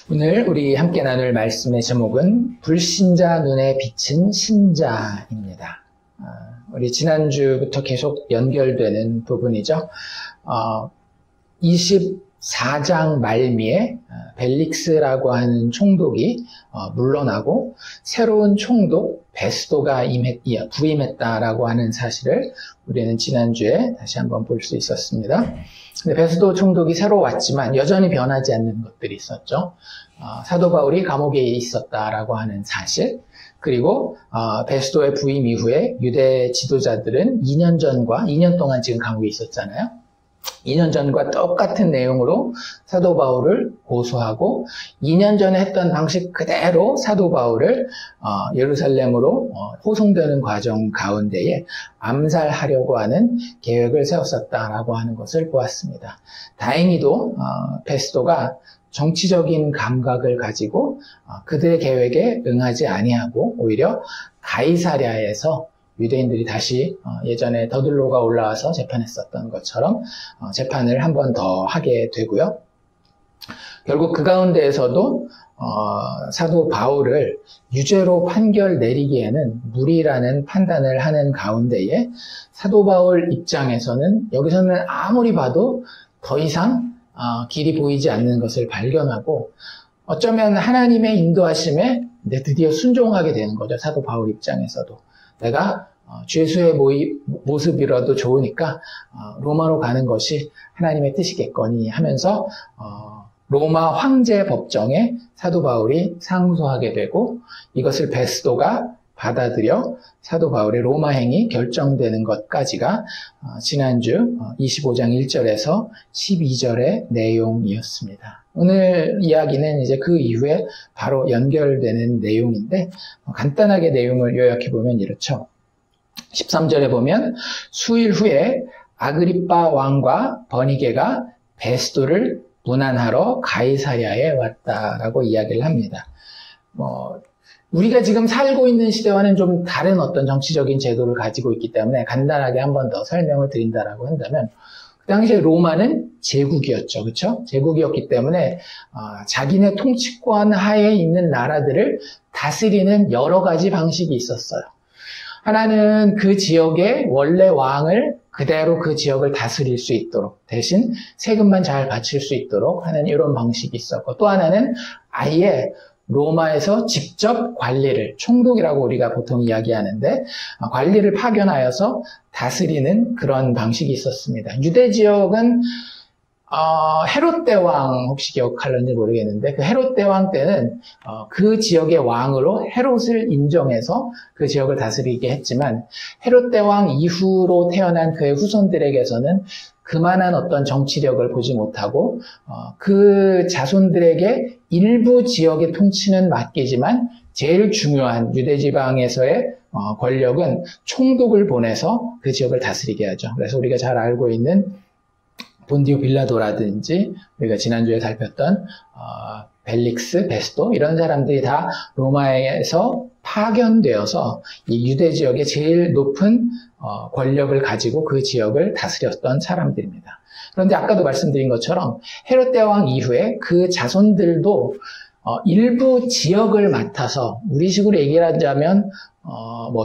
오늘 우리 함께 나눌 말씀의 제목은 불신자 눈에 비친 신자입니다. 우리 지난주부터 계속 연결되는 부분이죠. 24장 말미에 벨릭스라고 하는 총독이 물러나고 새로운 총독 베스도가 부임했다라고 하는 사실을 우리는 지난주에 다시 한번 볼 수 있었습니다. 근데 베스도 총독이 새로 왔지만 여전히 변하지 않는 것들이 있었죠. 사도 바울이 감옥에 있었다라고 하는 사실, 그리고 베스도의 부임 이후에 유대 지도자들은 2년 동안 지금 감옥에 있었잖아요. 2년 전과 똑같은 내용으로 사도 바울을 고소하고 2년 전에 했던 방식 그대로 사도 바울을 예루살렘으로 호송되는 과정 가운데에 암살하려고 하는 계획을 세웠었다라고 하는 것을 보았습니다. 다행히도 베스도가 정치적인 감각을 가지고 그들의 계획에 응하지 아니하고 오히려 가이사랴에서 유대인들이 다시 예전에 더들로가 올라와서 재판했었던 것처럼 재판을 한 번 더 하게 되고요. 결국 그 가운데에서도 사도 바울을 유죄로 판결 내리기에는 무리라는 판단을 하는 가운데에 사도 바울 입장에서는 여기서는 아무리 봐도 더 이상 길이 보이지 않는 것을 발견하고 어쩌면 하나님의 인도하심에 드디어 순종하게 되는 거죠. 사도 바울 입장에서도. 내가 죄수의 모습이라도 좋으니까 로마로 가는 것이 하나님의 뜻이겠거니 하면서 로마 황제 법정에 사도 바울이 상소하게 되고 이것을 베스도가 받아들여 사도 바울의 로마행이 결정되는 것까지가 지난주 25장 1절에서 12절의 내용이었습니다. 오늘 이야기는 이제 그 이후에 바로 연결되는 내용인데 간단하게 내용을 요약해보면 이렇죠. 13절에 보면 수일 후에 아그리빠 왕과 버니게가 베스도를 문안하러 가이사랴에 왔다라고 이야기를 합니다. 우리가 지금 살고 있는 시대와는 좀 다른 어떤 정치적인 제도를 가지고 있기 때문에 간단하게 한 번 더 설명을 드린다라고 한다면 그 당시에 로마는 제국이었죠. 그렇죠? 제국이었기 때문에 자기네 통치권 하에 있는 나라들을 다스리는 여러 가지 방식이 있었어요. 하나는 그 지역의 원래 왕을 그대로 그 지역을 다스릴 수 있도록 대신 세금만 잘 바칠 수 있도록 하는 이런 방식이 있었고 또 하나는 아예 로마에서 직접 관리를 총독이라고 우리가 보통 이야기하는데 관리를 파견하여서 다스리는 그런 방식이 있었습니다. 유대 지역은 헤롯 대왕 혹시 기억하는지 모르겠는데 그 헤롯 대왕 때는 그 지역의 왕으로 헤롯을 인정해서 그 지역을 다스리게 했지만 헤롯 대왕 이후로 태어난 그의 후손들에게서는 그만한 어떤 정치력을 보지 못하고 그 자손들에게 일부 지역의 통치는 맡기지만 제일 중요한 유대 지방에서의 권력은 총독을 보내서 그 지역을 다스리게 하죠. 그래서 우리가 잘 알고 있는 본디오 빌라도라든지 우리가 지난주에 살폈던 벨릭스, 베스도 이런 사람들이 다 로마에서 파견되어서 이 유대 지역의 제일 높은 권력을 가지고 그 지역을 다스렸던 사람들입니다. 그런데 아까도 말씀드린 것처럼 헤롯 대왕 이후에 그 자손들도 일부 지역을 맡아서 우리식으로 얘기를 하자면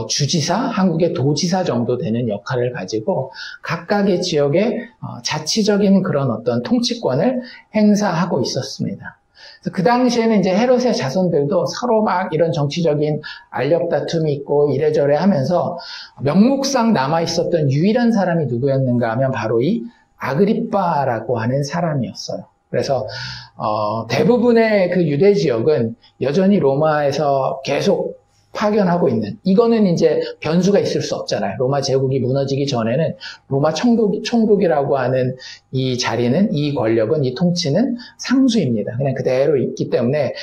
주지사, 한국의 도지사 정도 되는 역할을 가지고 각각의 지역의 자치적인 그런 어떤 통치권을 행사하고 있었습니다. 그래서 그 당시에는 이제 헤롯의 자손들도 서로 막 이런 정치적인 알력 다툼이 있고 이래저래 하면서 명목상 남아 있었던 유일한 사람이 누구였는가 하면 바로 이 아그리빠라고 하는 사람이었어요. 그래서 대부분의 그 유대 지역은 여전히 로마에서 계속 파견하고 있는, 이거는 이제 변수가 있을 수 없잖아요. 로마 제국이 무너지기 전에는 로마 총독이라고 하는 이 자리는, 이 권력은, 이 통치는 상수입니다. 그냥 그대로 있기 때문에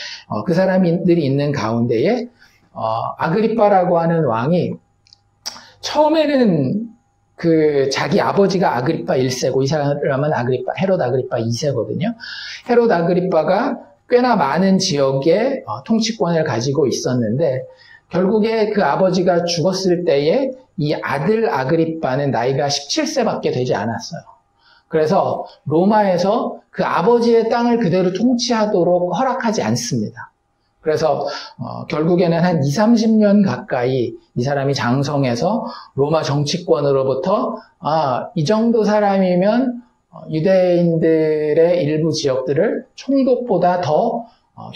그 사람들이 있는 가운데에 아그리빠라고 하는 왕이 처음에는 그 자기 아버지가 아그리빠 1세고 이 사람은 헤롯 아그리빠 2세거든요. 헤롯 아그리빠가 꽤나 많은 지역의 통치권을 가지고 있었는데 결국에 그 아버지가 죽었을 때에 이 아들 아그리빠는 나이가 17세밖에 되지 않았어요. 그래서 로마에서 그 아버지의 땅을 그대로 통치하도록 허락하지 않습니다. 그래서 결국에는 한 20-30년 가까이 이 사람이 장성해서 로마 정치권으로부터 이 정도 사람이면 유대인들의 일부 지역들을 총독보다 더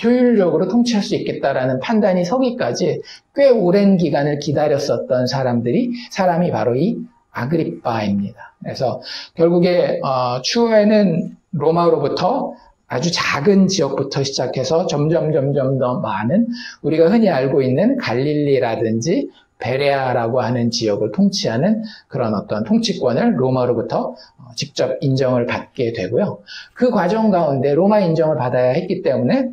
효율적으로 통치할 수 있겠다라는 판단이 서기까지 꽤 오랜 기간을 기다렸었던 사람이 바로 이 아그리빠입니다. 그래서 결국에 추후에는 로마로부터 아주 작은 지역부터 시작해서 점점 더 많은 우리가 흔히 알고 있는 갈릴리라든지 베레아라고 하는 지역을 통치하는 그런 어떤 통치권을 로마로부터 직접 인정을 받게 되고요. 그 과정 가운데 로마 인정을 받아야 했기 때문에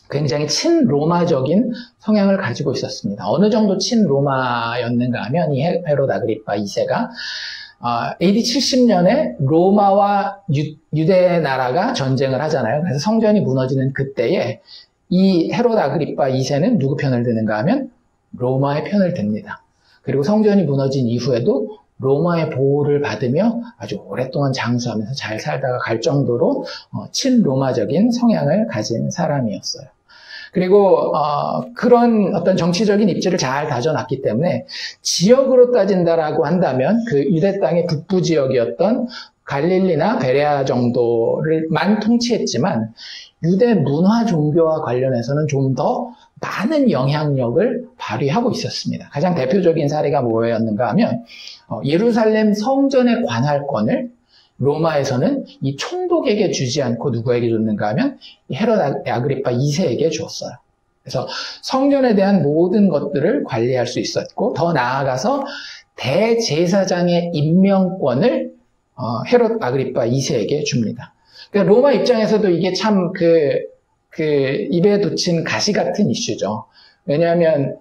굉장히 친로마적인 성향을 가지고 있었습니다. 어느 정도 친로마였는가 하면 이 헤롯 아그리빠 2세가 AD 70년에 로마와 유대 나라가 전쟁을 하잖아요. 그래서 성전이 무너지는 그때에 이 헤롯 아그리빠 2세는 누구 편을 드는가 하면 로마의 편을 듭니다. 그리고 성전이 무너진 이후에도 로마의 보호를 받으며 아주 오랫동안 장수하면서 잘 살다가 갈 정도로 친로마적인 성향을 가진 사람이었어요. 그리고 그런 어떤 정치적인 입지를 잘 다져놨기 때문에 지역으로 따진다라고 한다면 그 유대 땅의 북부 지역이었던 갈릴리나 베레아 정도를만 통치했지만 유대 문화 종교와 관련해서는 좀 더 많은 영향력을 발휘하고 있었습니다. 가장 대표적인 사례가 뭐였는가 하면 예루살렘 성전의 관할권을 로마에서는 이 총독에게 주지 않고 누구에게 줬는가 하면 헤롯 아그리빠 2세에게 주었어요. 그래서 성전에 대한 모든 것들을 관리할 수 있었고 더 나아가서 대제사장의 임명권을 헤롯 아그리빠 2세에게 줍니다. 그러니까 로마 입장에서도 이게 참 입에 돋친 가시 같은 이슈죠. 왜냐하면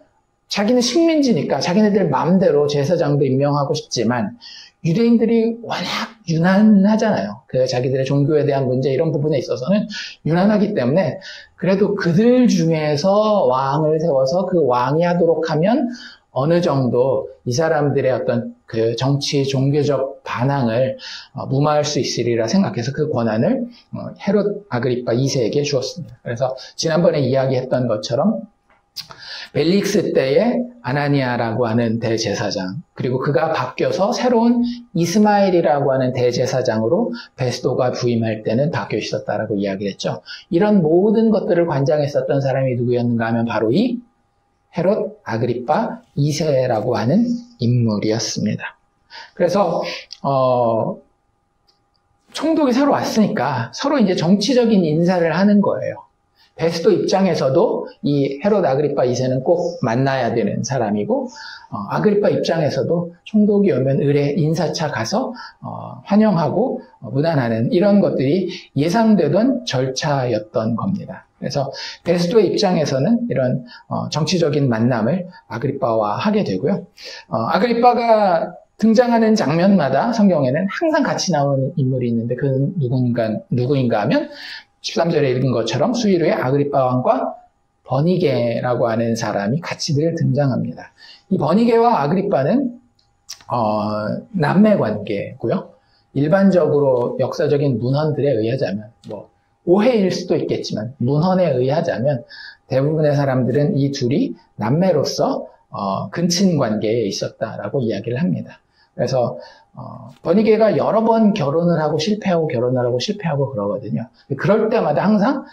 자기는 식민지니까 자기네들 마음대로 제사장도 임명하고 싶지만 유대인들이 워낙 유난하잖아요. 자기들의 종교에 대한 문제 이런 부분에 있어서는 유난하기 때문에 그래도 그들 중에서 왕을 세워서 그 왕이 하도록 하면 어느 정도 이 사람들의 어떤 그 정치 종교적 반항을 무마할 수 있으리라 생각해서 그 권한을 헤롯 아그리빠 2세에게 주었습니다. 그래서 지난번에 이야기했던 것처럼 벨릭스 때의 아나니아라고 하는 대제사장, 그리고 그가 바뀌어서 새로운 이스마엘이라고 하는 대제사장으로 베스도가 부임할 때는 바뀌어 있었다라고 이야기를 했죠. 이런 모든 것들을 관장했었던 사람이 누구였는가 하면 바로 이 헤롯 아그리빠 2세라고 하는 인물이었습니다. 그래서 총독이 새로 왔으니까 서로 이제 정치적인 인사를 하는 거예요. 베스도 입장에서도 이 헤롯 아그리빠 2세는 꼭 만나야 되는 사람이고 아그리빠 입장에서도 총독이 오면 의례 인사차 가서 환영하고 문안하는 이런 것들이 예상되던 절차였던 겁니다. 그래서 베스도의 입장에서는 이런 정치적인 만남을 아그리빠와 하게 되고요. 아그리빠가 등장하는 장면마다 성경에는 항상 같이 나오는 인물이 있는데 그 누구인가 하면 13절에 읽은 것처럼 수일 후에 아그리빠 왕과 버니게라고 하는 사람이 같이 늘 등장합니다. 이 버니게와 아그리빠는 남매 관계고요. 일반적으로 역사적인 문헌들에 의하자면 오해일 수도 있겠지만 문헌에 의하자면 대부분의 사람들은 이 둘이 남매로서 근친 관계에 있었다라고 이야기를 합니다. 그래서 버니게가 여러 번 결혼을 하고 실패하고 그러거든요. 그럴 때마다 항상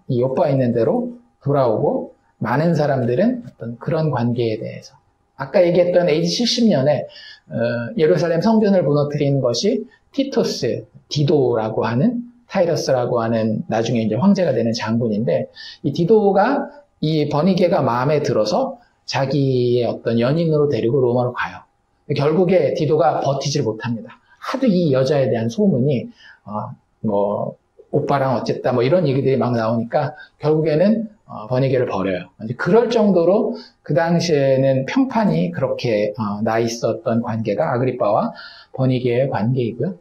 이 오빠 있는 대로 돌아오고 많은 사람들은 어떤 그런 관계에 대해서 아까 얘기했던 AD 70년에 예루살렘 성전을 무너뜨린 것이 티토스, 디도라고 하는 타이러스라고 하는 나중에 이제 황제가 되는 장군인데 이 디도가 이 버니게가 마음에 들어서 자기의 어떤 연인으로 데리고 로마로 가요. 결국에 디도가 버티질 못합니다. 하도 이 여자에 대한 소문이 오빠랑 어쨌다 이런 얘기들이 막 나오니까 결국에는 버니게를 버려요. 그럴 정도로 그 당시에는 평판이 그렇게 나 있었던 관계가 아그리빠와 버니게의 관계이고요.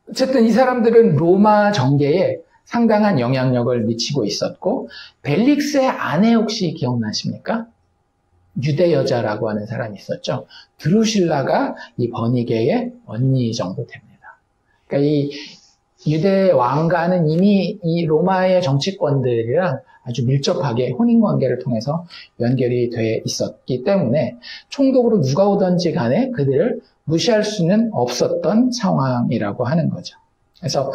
어쨌든 이 사람들은 로마 정계에 상당한 영향력을 미치고 있었고 벨릭스의 아내 혹시 기억나십니까? 유대 여자라고 하는 사람이 있었죠. 드루실라가 이 버니게의 언니 정도 됩니다. 그러니까 이 유대 왕가는 이미 이 로마의 정치권들이랑 아주 밀접하게 혼인관계를 통해서 연결이 돼 있었기 때문에 총독으로 누가 오든지 간에 그들을 무시할 수는 없었던 상황이라고 하는 거죠. 그래서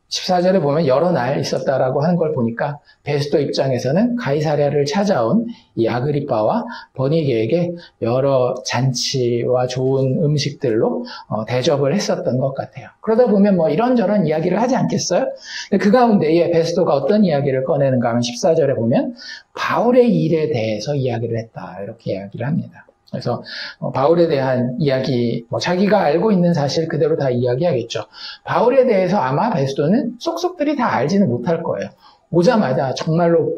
14절에 보면 여러 날 있었다라고 하는 걸 보니까 베스도 입장에서는 가이사랴를 찾아온 이 아그리빠와 버니게에게 여러 잔치와 좋은 음식들로 대접을 했었던 것 같아요. 그러다 보면 이런저런 이야기를 하지 않겠어요? 그 가운데에 베스도가 어떤 이야기를 꺼내는가 하면 14절에 보면 바울의 일에 대해서 이야기를 했다, 이렇게 이야기를 합니다. 그래서 바울에 대한 이야기, 자기가 알고 있는 사실 그대로 다 이야기하겠죠. 바울에 대해서 아마 베스도는 쏙쏙들이 다 알지는 못할 거예요. 오자마자 정말로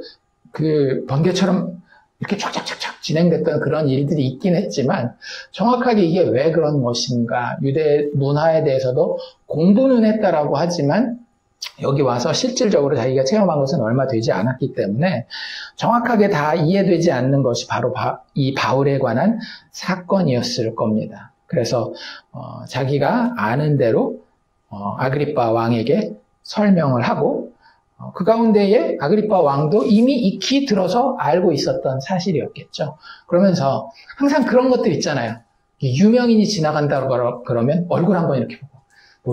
그 번개처럼 이렇게 촥촥촥촥 진행됐던 그런 일들이 있긴 했지만 정확하게 이게 왜 그런 것인가, 유대 문화에 대해서도 공부는 했다라고 하지만 여기 와서 실질적으로 자기가 체험한 것은 얼마 되지 않았기 때문에 정확하게 다 이해되지 않는 것이 바로 이 바울에 관한 사건이었을 겁니다. 그래서 자기가 아는 대로 아그리빠 왕에게 설명을 하고 그 가운데에 아그리빠 왕도 이미 익히 들어서 알고 있었던 사실이었겠죠. 그러면서 항상 그런 것들 있잖아요. 유명인이 지나간다 그러면 얼굴 한번 이렇게 보고,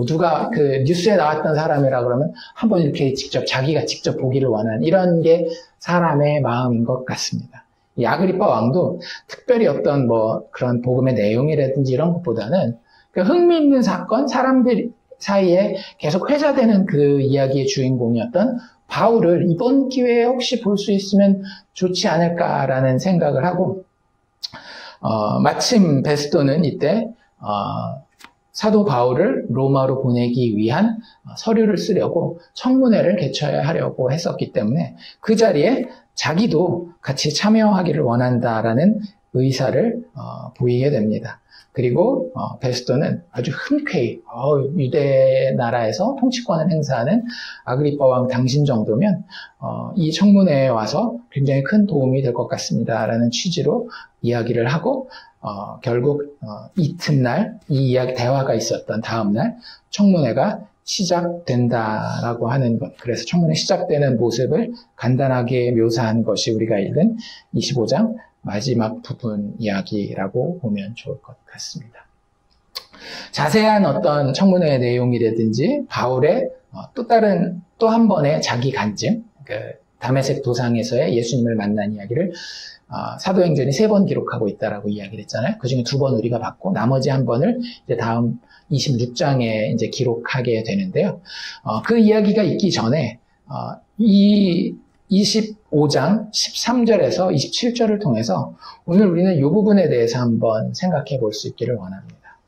누가 그 뉴스에 나왔던 사람이라 그러면 한번 이렇게 자기가 직접 보기를 원하는 이런 게 사람의 마음인 것 같습니다. 이 아그리빠 왕도 특별히 어떤 그런 복음의 내용이라든지 이런 것보다는 그 흥미있는 사건, 사람들 사이에 계속 회자되는 그 이야기의 주인공이었던 바울을 이번 기회에 혹시 볼 수 있으면 좋지 않을까라는 생각을 하고, 마침 베스도는 이때 사도 바울을 로마로 보내기 위한 서류를 쓰려고 청문회를 개최해야 하려고 했었기 때문에 그 자리에 자기도 같이 참여하기를 원한다라는 의사를 보이게 됩니다. 그리고 베스도는 아주 흔쾌히 유대 나라에서 통치권을 행사하는 아그리빠 왕 당신 정도면 이 청문회에 와서 굉장히 큰 도움이 될 것 같습니다라는 취지로 이야기를 하고 결국 이튿날 이 대화가 있었던 다음날 청문회가 시작된다라고 하는 것. 그래서 청문회 시작되는 모습을 간단하게 묘사한 것이 우리가 읽은 25장 마지막 부분 이야기라고 보면 좋을 것 같습니다. 자세한 어떤 청문회의 내용이라든지 바울의 또 한 번의 자기 간증, 다메섹 도상에서의 예수님을 만난 이야기를 사도행전이 3번 기록하고 있다라고 이야기를 했잖아요. 그 중에 2번 우리가 봤고 나머지 한 번을 이제 다음 26장에 이제 기록하게 되는데요. 그 이야기가 있기 전에 이 25장 13절에서 27절을 통해서 오늘 우리는 이 부분에 대해서 한번 생각해 볼 수 있기를 원합니다.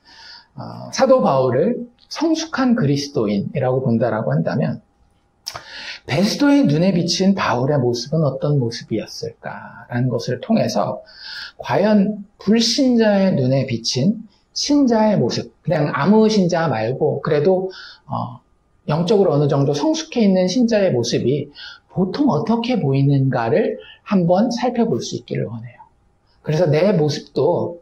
사도 바울을 성숙한 그리스도인이라고 본다라고 한다면 베스도의 눈에 비친 바울의 모습은 어떤 모습이었을까라는 것을 통해서 과연 불신자의 눈에 비친 신자의 모습, 그냥 아무 신자 말고 그래도 영적으로 어느 정도 성숙해 있는 신자의 모습이 보통 어떻게 보이는가를 한번 살펴볼 수 있기를 원해요. 그래서 내 모습도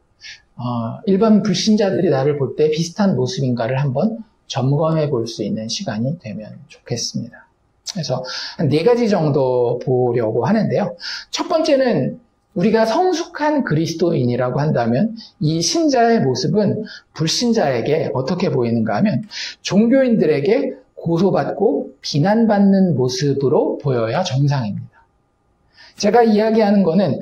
일반 불신자들이 나를 볼 때 비슷한 모습인가를 한번 점검해 볼 수 있는 시간이 되면 좋겠습니다. 그래서 한 4가지 정도 보려고 하는데요. 첫 번째는 우리가 성숙한 그리스도인이라고 한다면 이 신자의 모습은 불신자에게 어떻게 보이는가 하면 종교인들에게 고소받고 비난받는 모습으로 보여야 정상입니다. 제가 이야기하는 거는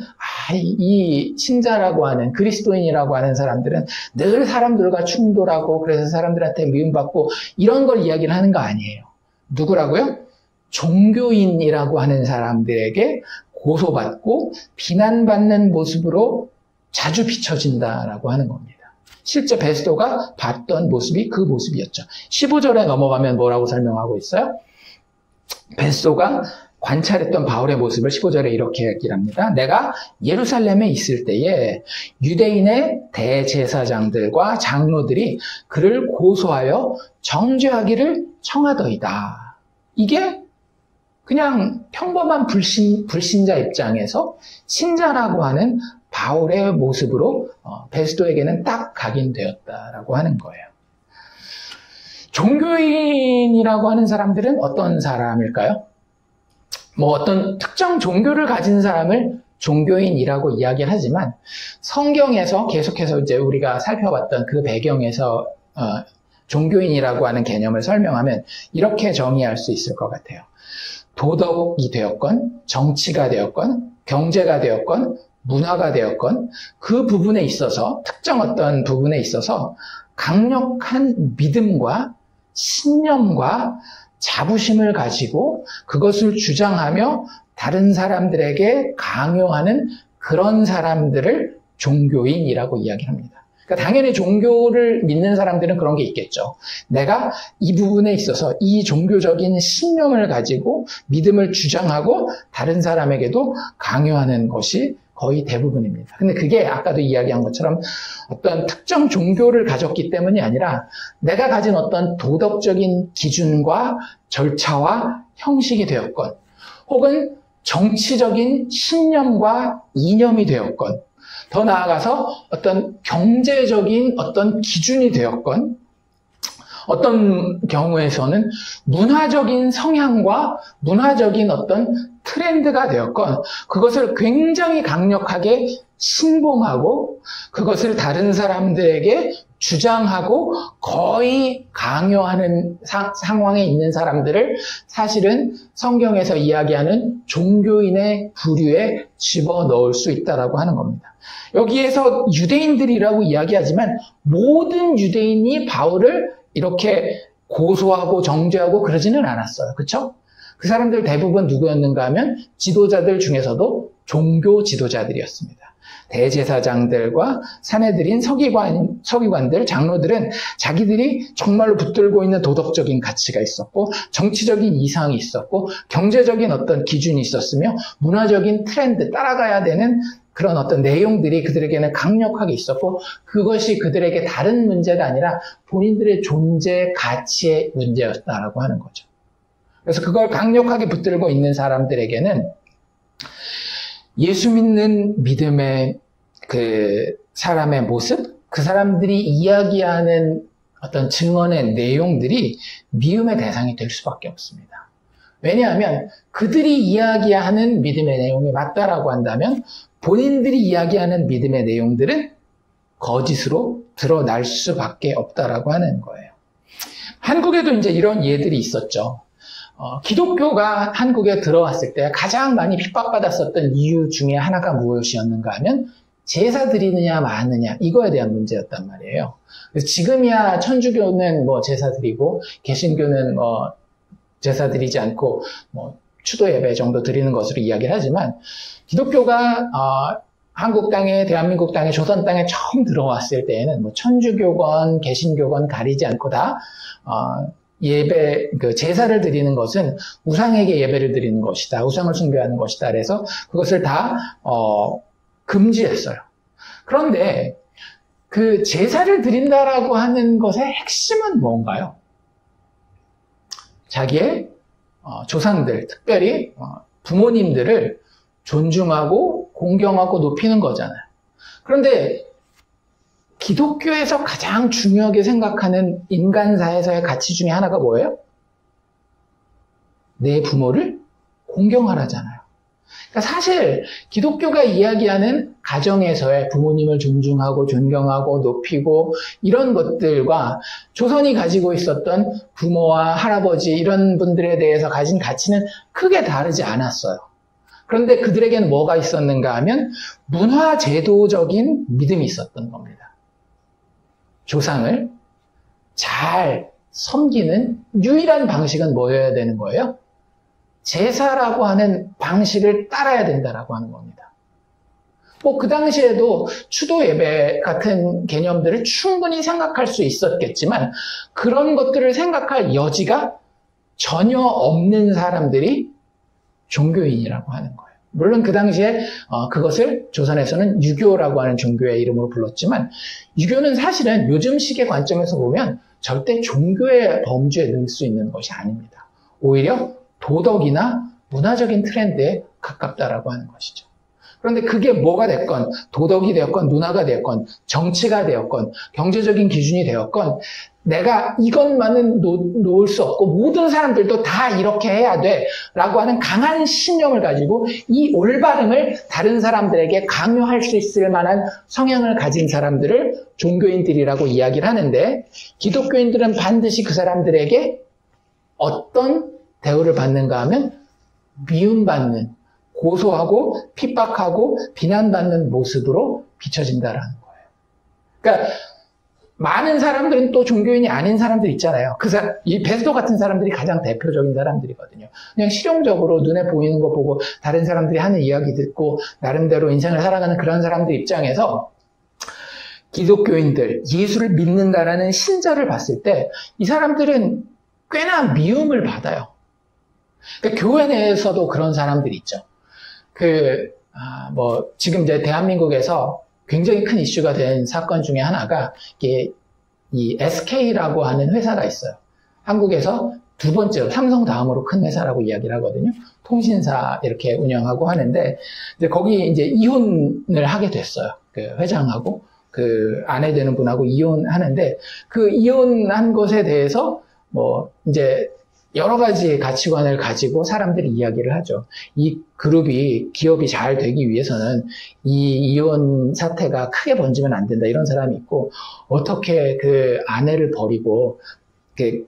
이 신자라고 하는 그리스도인이라고 하는 사람들은 늘 사람들과 충돌하고 그래서 사람들한테 미움받고 이런 걸 이야기를 하는 거 아니에요. 누구라고요? 종교인이라고 하는 사람들에게 고소받고 비난받는 모습으로 자주 비춰진다라고 하는 겁니다. 실제 베스도가 봤던 모습이 그 모습이었죠. 15절에 넘어가면 뭐라고 설명하고 있어요? 베스도가 관찰했던 바울의 모습을 15절에 이렇게 얘기를 합니다. 내가 예루살렘에 있을 때에 유대인의 대제사장들과 장로들이 그를 고소하여 정죄하기를 청하더이다. 이게 그냥 평범한 불신자 입장에서 신자라고 하는 바울의 모습으로 베스도에게는 딱 각인되었다라고 하는 거예요. 종교인이라고 하는 사람들은 어떤 사람일까요? 뭐 어떤 특정 종교를 가진 사람을 종교인이라고 이야기를 하지만 성경에서 계속해서 이제 우리가 살펴봤던 그 배경에서 종교인이라고 하는 개념을 설명하면 이렇게 정의할 수 있을 것 같아요. 도덕이 되었건 정치가 되었건 경제가 되었건 문화가 되었건 그 부분에 있어서 특정 어떤 부분에 있어서 강력한 믿음과 신념과 자부심을 가지고 그것을 주장하며 다른 사람들에게 강요하는 그런 사람들을 종교인이라고 이야기합니다. 그러니까 당연히 종교를 믿는 사람들은 그런 게 있겠죠. 내가 이 부분에 있어서 이 종교적인 신념을 가지고 믿음을 주장하고 다른 사람에게도 강요하는 것이 거의 대부분입니다. 근데 그게 아까도 이야기한 것처럼 어떤 특정 종교를 가졌기 때문이 아니라 내가 가진 어떤 도덕적인 기준과 절차와 형식이 되었건 혹은 정치적인 신념과 이념이 되었건 더 나아가서 어떤 경제적인 어떤 기준이 되었건 어떤 경우에서는 문화적인 성향과 문화적인 어떤 트렌드가 되었건 그것을 굉장히 강력하게 신봉하고 그것을 다른 사람들에게 주장하고 거의 강요하는 상황에 있는 사람들을 사실은 성경에서 이야기하는 종교인의 부류에 집어넣을 수 있다라고 하는 겁니다. 여기에서 유대인들이라고 이야기하지만 모든 유대인이 바울을 이렇게 고소하고 정죄하고 그러지는 않았어요. 그렇죠? 그 사람들 대부분 누구였는가 하면 지도자들 중에서도 종교 지도자들이었습니다. 대제사장들과 사내들인 서기관들, 장로들은 자기들이 정말로 붙들고 있는 도덕적인 가치가 있었고 정치적인 이상이 있었고 경제적인 어떤 기준이 있었으며 문화적인 트렌드, 따라가야 되는 그런 어떤 내용들이 그들에게는 강력하게 있었고 그것이 그들에게 다른 문제가 아니라 본인들의 존재 가치의 문제였다라고 하는 거죠. 그래서 그걸 강력하게 붙들고 있는 사람들에게는 예수 믿는 믿음의 그 사람의 모습, 그 사람들이 이야기하는 어떤 증언의 내용들이 미움의 대상이 될 수밖에 없습니다. 왜냐하면 그들이 이야기하는 믿음의 내용이 맞다라고 한다면 본인들이 이야기하는 믿음의 내용들은 거짓으로 드러날 수밖에 없다라고 하는 거예요. 한국에도 이제 이런 예들이 있었죠. 기독교가 한국에 들어왔을 때 가장 많이 핍박받았었던 이유 중에 하나가 무엇이었는가 하면 제사 드리느냐 마느냐 이거에 대한 문제였단 말이에요. 그래서 지금이야 천주교는 뭐 제사 드리고 개신교는 뭐 제사 드리지 않고 뭐 추도 예배 정도 드리는 것으로 이야기를 하지만 기독교가 한국 땅에, 대한민국 땅에, 조선 땅에 처음 들어왔을 때에는 뭐 천주교건 개신교건 가리지 않고 다 예배, 그 제사를 드리는 것은 우상에게 예배를 드리는 것이다. 우상을 숭배하는 것이다. 그래서 그것을 다 금지했어요. 그런데 그 제사를 드린다라고 하는 것의 핵심은 뭔가요? 자기의 조상들, 특별히 부모님들을 존중하고 공경하고 높이는 거잖아요. 그런데 기독교에서 가장 중요하게 생각하는 인간사에서의 가치 중에 하나가 뭐예요? 내 부모를 공경하라잖아요. 그러니까 사실 기독교가 이야기하는 가정에서의 부모님을 존중하고 존경하고 높이고 이런 것들과 조선이 가지고 있었던 부모와 할아버지 이런 분들에 대해서 가진 가치는 크게 다르지 않았어요. 그런데 그들에게는 뭐가 있었는가 하면 문화제도적인 믿음이 있었던 겁니다. 조상을 잘 섬기는 유일한 방식은 뭐여야 되는 거예요? 제사라고 하는 방식을 따라야 된다라고 하는 겁니다. 뭐 그 당시에도 추도 예배 같은 개념들을 충분히 생각할 수 있었겠지만 그런 것들을 생각할 여지가 전혀 없는 사람들이 종교인이라고 하는 거예요. 물론 그 당시에 그것을 조선에서는 유교라고 하는 종교의 이름으로 불렀지만 유교는 사실은 요즘 식의 관점에서 보면 절대 종교의 범주에 넣을 수 있는 것이 아닙니다. 오히려 도덕이나 문화적인 트렌드에 가깝다라고 하는 것이죠. 그런데 그게 뭐가 됐건, 도덕이 되었건, 문화가 되었건, 정치가 되었건, 경제적인 기준이 되었건, 내가 이것만은 놓을 수 없고, 모든 사람들도 다 이렇게 해야 돼. 라고 하는 강한 신념을 가지고, 이 올바름을 다른 사람들에게 강요할 수 있을 만한 성향을 가진 사람들을 종교인들이라고 이야기를 하는데, 기독교인들은 반드시 그 사람들에게 어떤 대우를 받는가 하면, 미움받는, 고소하고 핍박하고 비난받는 모습으로 비춰진다라는 거예요. 그러니까 많은 사람들은 또 종교인이 아닌 사람들 있잖아요. 이 베스도 같은 사람들이 가장 대표적인 사람들이거든요. 그냥 실용적으로 눈에 보이는 거 보고 다른 사람들이 하는 이야기 듣고 나름대로 인생을 살아가는 그런 사람들 입장에서 기독교인들, 예수를 믿는다라는 신자를 봤을 때 이 사람들은 꽤나 미움을 받아요. 그러니까 교회 내에서도 그런 사람들이 있죠. 지금 이제 대한민국에서 굉장히 큰 이슈가 된 사건 중에 하나가, 이 SK라고 하는 회사가 있어요. 한국에서 두 번째로, 삼성 다음으로 큰 회사라고 이야기를 하거든요. 통신사 이렇게 운영하고 하는데, 이제 거기 이제 이혼을 하게 됐어요. 그 회장하고, 그 아내 되는 분하고 이혼하는데, 그 이혼한 것에 대해서, 이제, 여러 가지 가치관을 가지고 사람들이 이야기를 하죠. 이 그룹이, 기업이 잘 되기 위해서는 이 이혼 사태가 크게 번지면 안 된다. 이런 사람이 있고, 어떻게 그 아내를 버리고,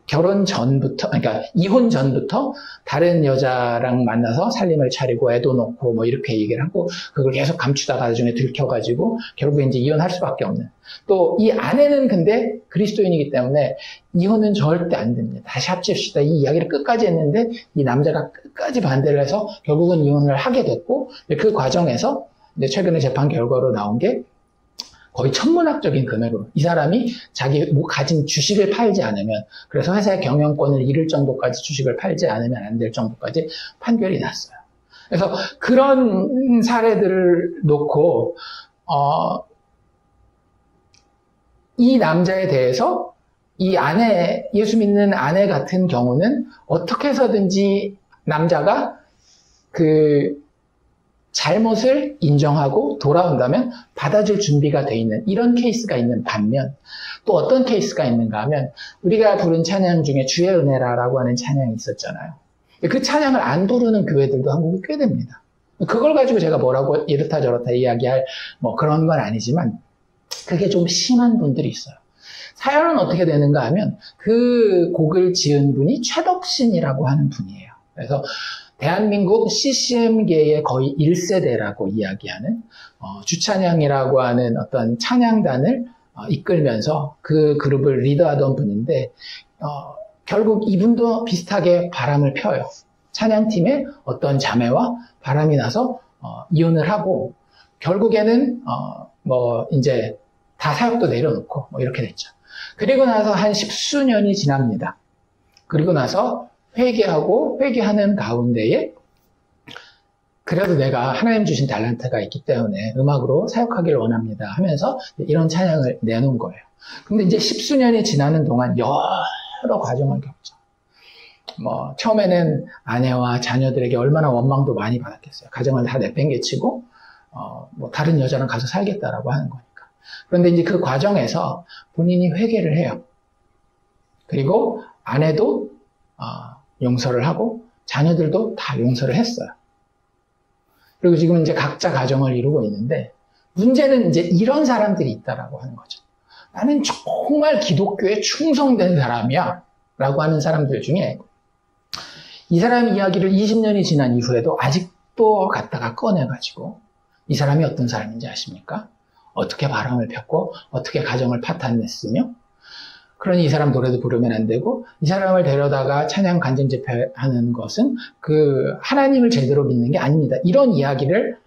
결혼 전부터, 그러니까 이혼 전부터 다른 여자랑 만나서 살림을 차리고 애도 놓고 이렇게 얘기를 하고, 그걸 계속 감추다가 나중에 들켜가지고 결국에 이제 이혼할 수밖에 없는. 또 이 아내는 근데 그리스도인이기 때문에 이혼은 절대 안 됩니다. 다시 합치읍시다. 이 이야기를 끝까지 했는데 이 남자가 끝까지 반대를 해서 결국은 이혼을 하게 됐고, 그 과정에서 이제 최근에 재판 결과로 나온 게 거의 천문학적인 금액으로 이 사람이 자기 가진 주식을 팔지 않으면, 그래서 회사의 경영권을 잃을 정도까지 주식을 팔지 않으면 안 될 정도까지 판결이 났어요. 그래서 그런 사례들을 놓고 이 남자에 대해서 이 아내, 예수 믿는 아내 같은 경우는 어떻게 해서든지 남자가 그 잘못을 인정하고 돌아온다면 받아줄 준비가 돼 있는 이런 케이스가 있는 반면, 또 어떤 케이스가 있는가 하면, 우리가 부른 찬양 중에 주의 은혜라라고 하는 찬양이 있었잖아요. 그 찬양을 안 부르는 교회들도 한국에 꽤 됩니다. 그걸 가지고 제가 뭐라고 이렇다 저렇다 이야기할 그런 건 아니지만, 그게 좀 심한 분들이 있어요. 사연은 어떻게 되는가 하면, 그 곡을 지은 분이 최덕신이라고 하는 분이에요. 그래서 대한민국 CCM계의 거의 1세대라고 이야기하는 주찬양이라고 하는 어떤 찬양단을 이끌면서 그 그룹을 리더하던 분인데, 결국 이분도 비슷하게 바람을 펴요. 찬양팀에 어떤 자매와 바람이 나서 이혼을 하고, 결국에는 이제 다 사역도 내려놓고 이렇게 됐죠. 그리고 나서 한 10수년이 지납니다. 그리고 나서 회개하는 가운데에, 그래도 내가 하나님 주신 달란트가 있기 때문에 음악으로 사역하기를 원합니다 하면서 이런 찬양을 내놓은 거예요. 근데 이제 10수년이 지나는 동안 여러 과정을 겪죠. 처음에는 아내와 자녀들에게 얼마나 원망도 많이 받았겠어요. 가정을 다 내팽개치고 다른 여자랑 가서 살겠다라고 하는 거니까. 그런데 이제 그 과정에서 본인이 회개를 해요. 그리고 아내도 용서를 하고 자녀들도 다 용서를 했어요. 그리고 지금 이제 각자 가정을 이루고 있는데, 문제는 이제 이런 사람들이 있다라고 하는 거죠. 나는 정말 기독교에 충성된 사람이야 라고 하는 사람들 중에, 이 사람 이야기를 20년이 지난 이후에도 아직도 갖다가 꺼내가지고, 이 사람이 어떤 사람인지 아십니까? 어떻게 바람을 폈고 어떻게 가정을 파탄냈으며, 그러니 이 사람 노래도 부르면 안 되고, 이 사람을 데려다가 찬양 간증 집회하는 것은 그 하나님을 제대로 믿는 게 아닙니다. 이런 이야기를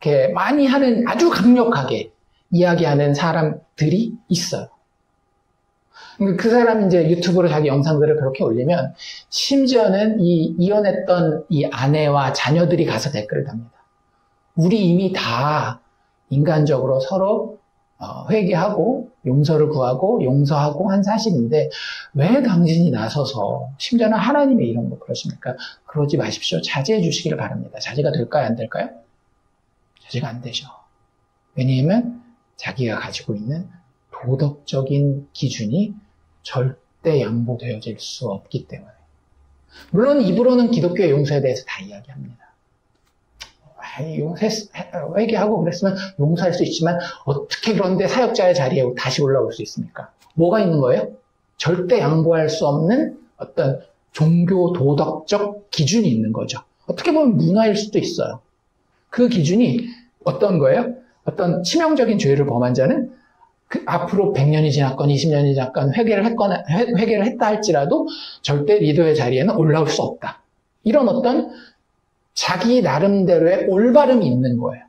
이렇게 많이 하는, 아주 강력하게 이야기하는 사람들이 있어요. 그 사람이 이제 유튜브로 자기 영상들을 그렇게 올리면, 심지어는 이혼했던 이 아내와 자녀들이 가서 댓글을 답니다. 우리 이미 다 인간적으로 서로 회개하고 용서를 구하고 용서하고 한 사실인데 왜 당신이 나서서, 심지어는 하나님의 이름으로 그러십니까? 그러지 마십시오. 자제해 주시기를 바랍니다. 자제가 될까요? 안 될까요? 저지가 안 되죠. 왜냐하면 자기가 가지고 있는 도덕적인 기준이 절대 양보되어질 수 없기 때문에. 물론 입으로는 기독교의 용서에 대해서 다 이야기합니다. 회개하고 그랬으면 용서할 수 있지만 어떻게 그런데 사역자의 자리에 다시 올라올 수 있습니까? 뭐가 있는 거예요? 절대 양보할 수 없는 어떤 종교 도덕적 기준이 있는 거죠. 어떻게 보면 문화일 수도 있어요. 그 기준이 어떤 거예요? 어떤 치명적인 죄를 범한 자는 앞으로 100년이 지났건 20년이 지났건 회개를 했다 할지라도 절대 리더의 자리에는 올라올 수 없다. 이런 어떤 자기 나름대로의 올바름이 있는 거예요.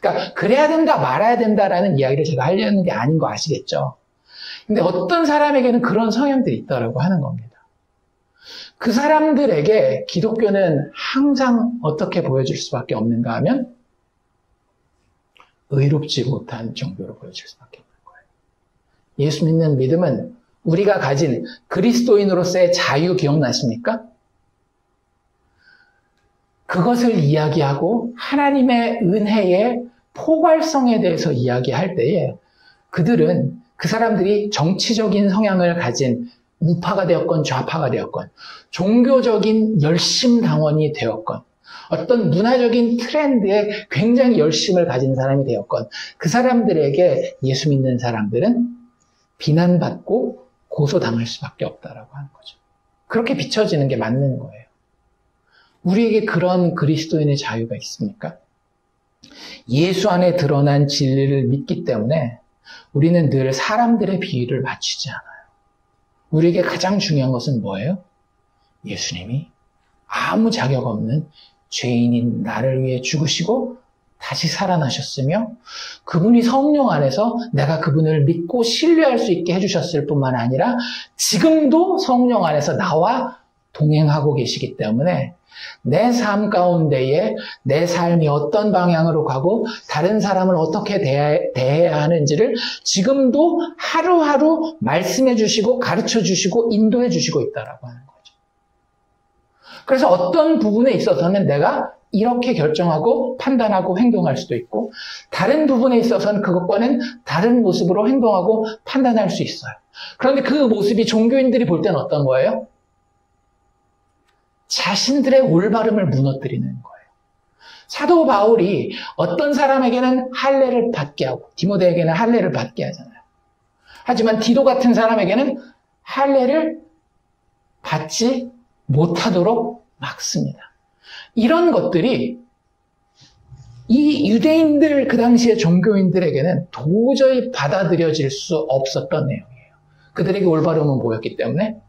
그러니까 그래야 된다 말아야 된다라는 이야기를 제가 하려는 게 아닌 거 아시겠죠? 근데 어떤 사람에게는 그런 성향들이 있다라고 하는 겁니다. 그 사람들에게 기독교는 항상 어떻게 보여질 수밖에 없는가 하면 의롭지 못한 종교로 보여질 수밖에 없는 거예요. 예수 믿는 믿음은 우리가 가진 그리스도인으로서의 자유 기억나십니까? 그것을 이야기하고 하나님의 은혜의 포괄성에 대해서 이야기할 때에 그들은 그 사람들이 정치적인 성향을 가진 우파가 되었건 좌파가 되었건 종교적인 열심당원이 되었건 어떤 문화적인 트렌드에 굉장히 열심을 가진 사람이 되었건 그 사람들에게 예수 믿는 사람들은 비난받고 고소당할 수밖에 없다라고 하는 거죠. 그렇게 비춰지는 게 맞는 거예요. 우리에게 그런 그리스도인의 자유가 있습니까? 예수 안에 드러난 진리를 믿기 때문에 우리는 늘 사람들의 비위를 맞추지 않아요. 우리에게 가장 중요한 것은 뭐예요? 예수님이 아무 자격 없는 죄인인 나를 위해 죽으시고 다시 살아나셨으며 그분이 성령 안에서 내가 그분을 믿고 신뢰할 수 있게 해주셨을 뿐만 아니라 지금도 성령 안에서 나와 동행하고 계시기 때문에 내 삶 가운데에 내 삶이 어떤 방향으로 가고 다른 사람을 어떻게 대해야 하는지를 지금도 하루하루 말씀해 주시고 가르쳐 주시고 인도해 주시고 있다라고 하는 거죠. 그래서 어떤 부분에 있어서는 내가 이렇게 결정하고 판단하고 행동할 수도 있고 다른 부분에 있어서는 그것과는 다른 모습으로 행동하고 판단할 수 있어요. 그런데 그 모습이 종교인들이 볼 때는 어떤 거예요? 자신들의 올바름을 무너뜨리는 거예요. 사도 바울이 어떤 사람에게는 할례를 받게 하고 디모데에게는 할례를 받게 하잖아요. 하지만 디도 같은 사람에게는 할례를 받지 못하도록 막습니다. 이런 것들이 이 유대인들 그 당시의 종교인들에게는 도저히 받아들여질 수 없었던 내용이에요. 그들에게 올바름은 뭐였기 때문에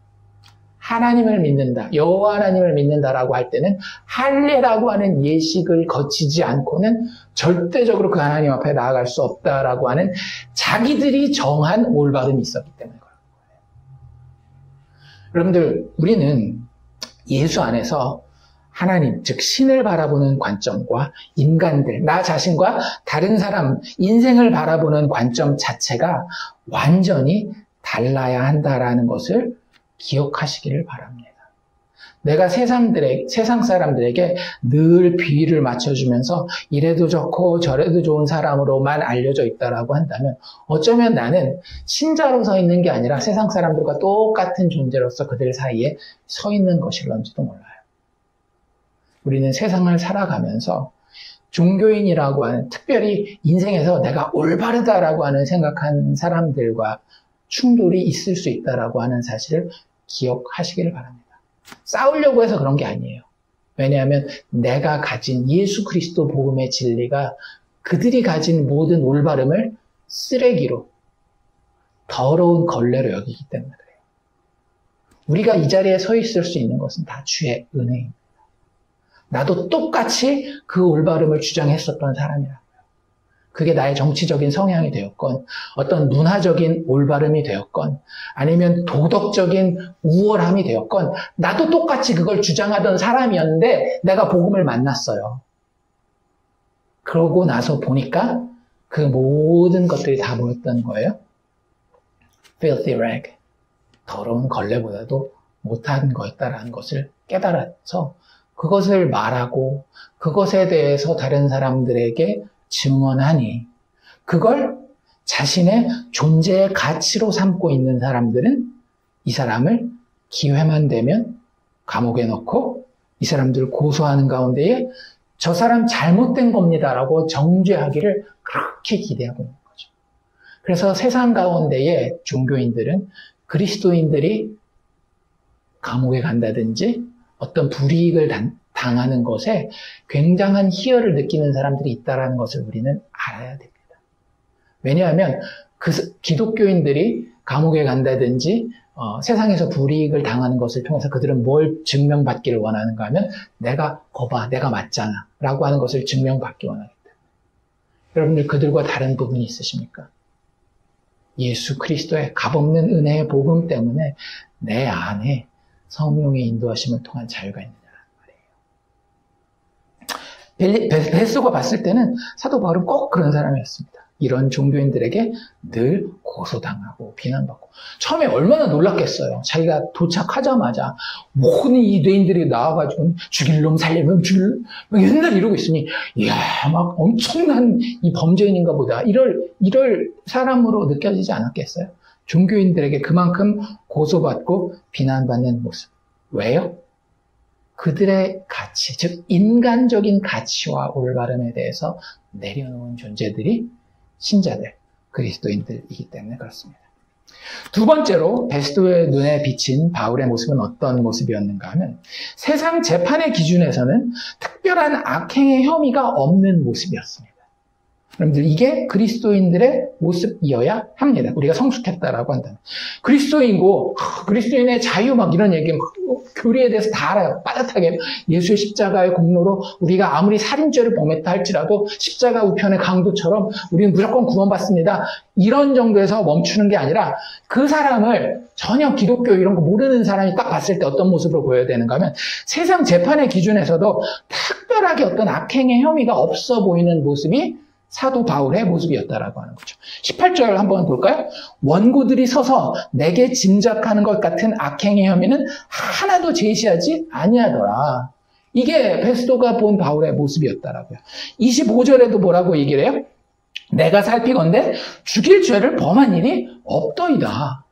하나님을 믿는다, 여호와 하나님을 믿는다라고 할 때는 할례라고 하는 예식을 거치지 않고는 절대적으로 그 하나님 앞에 나아갈 수 없다라고 하는 자기들이 정한 올바름이 있었기 때문에 그런 거예요. 여러분들, 우리는 예수 안에서 하나님, 즉 신을 바라보는 관점과 인간들, 나 자신과 다른 사람, 인생을 바라보는 관점 자체가 완전히 달라야 한다라는 것을 기억하시기를 바랍니다. 내가 세상 사람들에게 늘 비위를 맞춰주면서 이래도 좋고 저래도 좋은 사람으로만 알려져 있다라고 한다면 어쩌면 나는 신자로 서 있는 게 아니라 세상 사람들과 똑같은 존재로서 그들 사이에 서 있는 것일런지도 몰라요. 우리는 세상을 살아가면서 종교인이라고 하는, 특별히 인생에서 내가 올바르다라고 하는 생각한 사람들과 충돌이 있을 수 있다라고 하는 사실을 기억하시기를 바랍니다. 싸우려고 해서 그런 게 아니에요. 왜냐하면 내가 가진 예수 그리스도 복음의 진리가 그들이 가진 모든 올바름을 쓰레기로, 더러운 걸레로 여기기 때문에 그래요. 우리가 이 자리에 서 있을 수 있는 것은 다 주의 은혜입니다. 나도 똑같이 그 올바름을 주장했었던 사람이라고요. 그게 나의 정치적인 성향이 되었건, 어떤 문화적인 올바름이 되었건, 아니면 도덕적인 우월함이 되었건, 나도 똑같이 그걸 주장하던 사람이었는데 내가 복음을 만났어요. 그러고 나서 보니까 그 모든 것들이 다 뭐였던 거예요? filthy rag, 더러운 걸레보다도 못한 거였다라는 것을 깨달아서 그것을 말하고 그것에 대해서 다른 사람들에게 증언하니 그걸 자신의 존재의 가치로 삼고 있는 사람들은 이 사람을 기회만 되면 감옥에 넣고 이 사람들을 고소하는 가운데에 저 사람 잘못된 겁니다라고 정죄하기를 그렇게 기대하고 있는 거죠. 그래서 세상 가운데에 종교인들은 그리스도인들이 감옥에 간다든지 어떤 불이익을 당하는 것에 굉장한 희열을 느끼는 사람들이 있다는 것을 우리는 알아야 됩니다. 왜냐하면 기독교인들이 감옥에 간다든지 세상에서 불이익을 당하는 것을 통해서 그들은 뭘 증명받기를 원하는가 하면 내가 거봐, 내가 맞잖아 라고 하는 것을 증명받기 원하기 때문에. 여러분들 그들과 다른 부분이 있으십니까? 예수 그리스도의 값없는 은혜의 복음 때문에 내 안에 성령의 인도하심을 통한 자유가 있느냐는 말이에요. 베스도가 봤을 때는 사도 바울은 꼭 그런 사람이었습니다. 이런 종교인들에게 늘 고소당하고 비난받고. 처음에 얼마나 놀랐겠어요. 자기가 도착하자마자 모든 이 유대인들이 나와가지고 죽일 놈 살리면 죽일 놈 맨날 이러고 있으니 이야 막 엄청난 이 범죄인인가 보다. 이럴 사람으로 느껴지지 않았겠어요? 종교인들에게 그만큼 고소받고 비난받는 모습. 왜요? 그들의 가치, 즉 인간적인 가치와 올바름에 대해서 내려놓은 존재들이 신자들, 그리스도인들이기 때문에 그렇습니다. 두 번째로 베스도의 눈에 비친 바울의 모습은 어떤 모습이었는가 하면 세상 재판의 기준에서는 특별한 악행의 혐의가 없는 모습이었습니다. 여러분들 이게 그리스도인들의 모습이어야 합니다. 우리가 성숙했다라고 한다면. 그리스도인고 그리스도인의 자유 막 이런 얘기 막 교리에 대해서 다 알아요. 빠듯하게 예수의 십자가의 공로로 우리가 아무리 살인죄를 범했다 할지라도 십자가 우편의 강도처럼 우리는 무조건 구원받습니다. 이런 정도에서 멈추는 게 아니라 그 사람을 전혀 기독교 이런 거 모르는 사람이 딱 봤을 때 어떤 모습으로 보여야 되는가 하면 세상 재판의 기준에서도 특별하게 어떤 악행의 혐의가 없어 보이는 모습이 사도 바울의 모습이었다라고 하는 거죠. 18절 한번 볼까요? 원고들이 서서 내게 짐작하는 것 같은 악행의 혐의는 하나도 제시하지 아니하더라. 이게 베스도가 본 바울의 모습이었다라고요. 25절에도 뭐라고 얘기를 해요? 내가 살피건대 죽일 죄를 범한 일이 없더이다.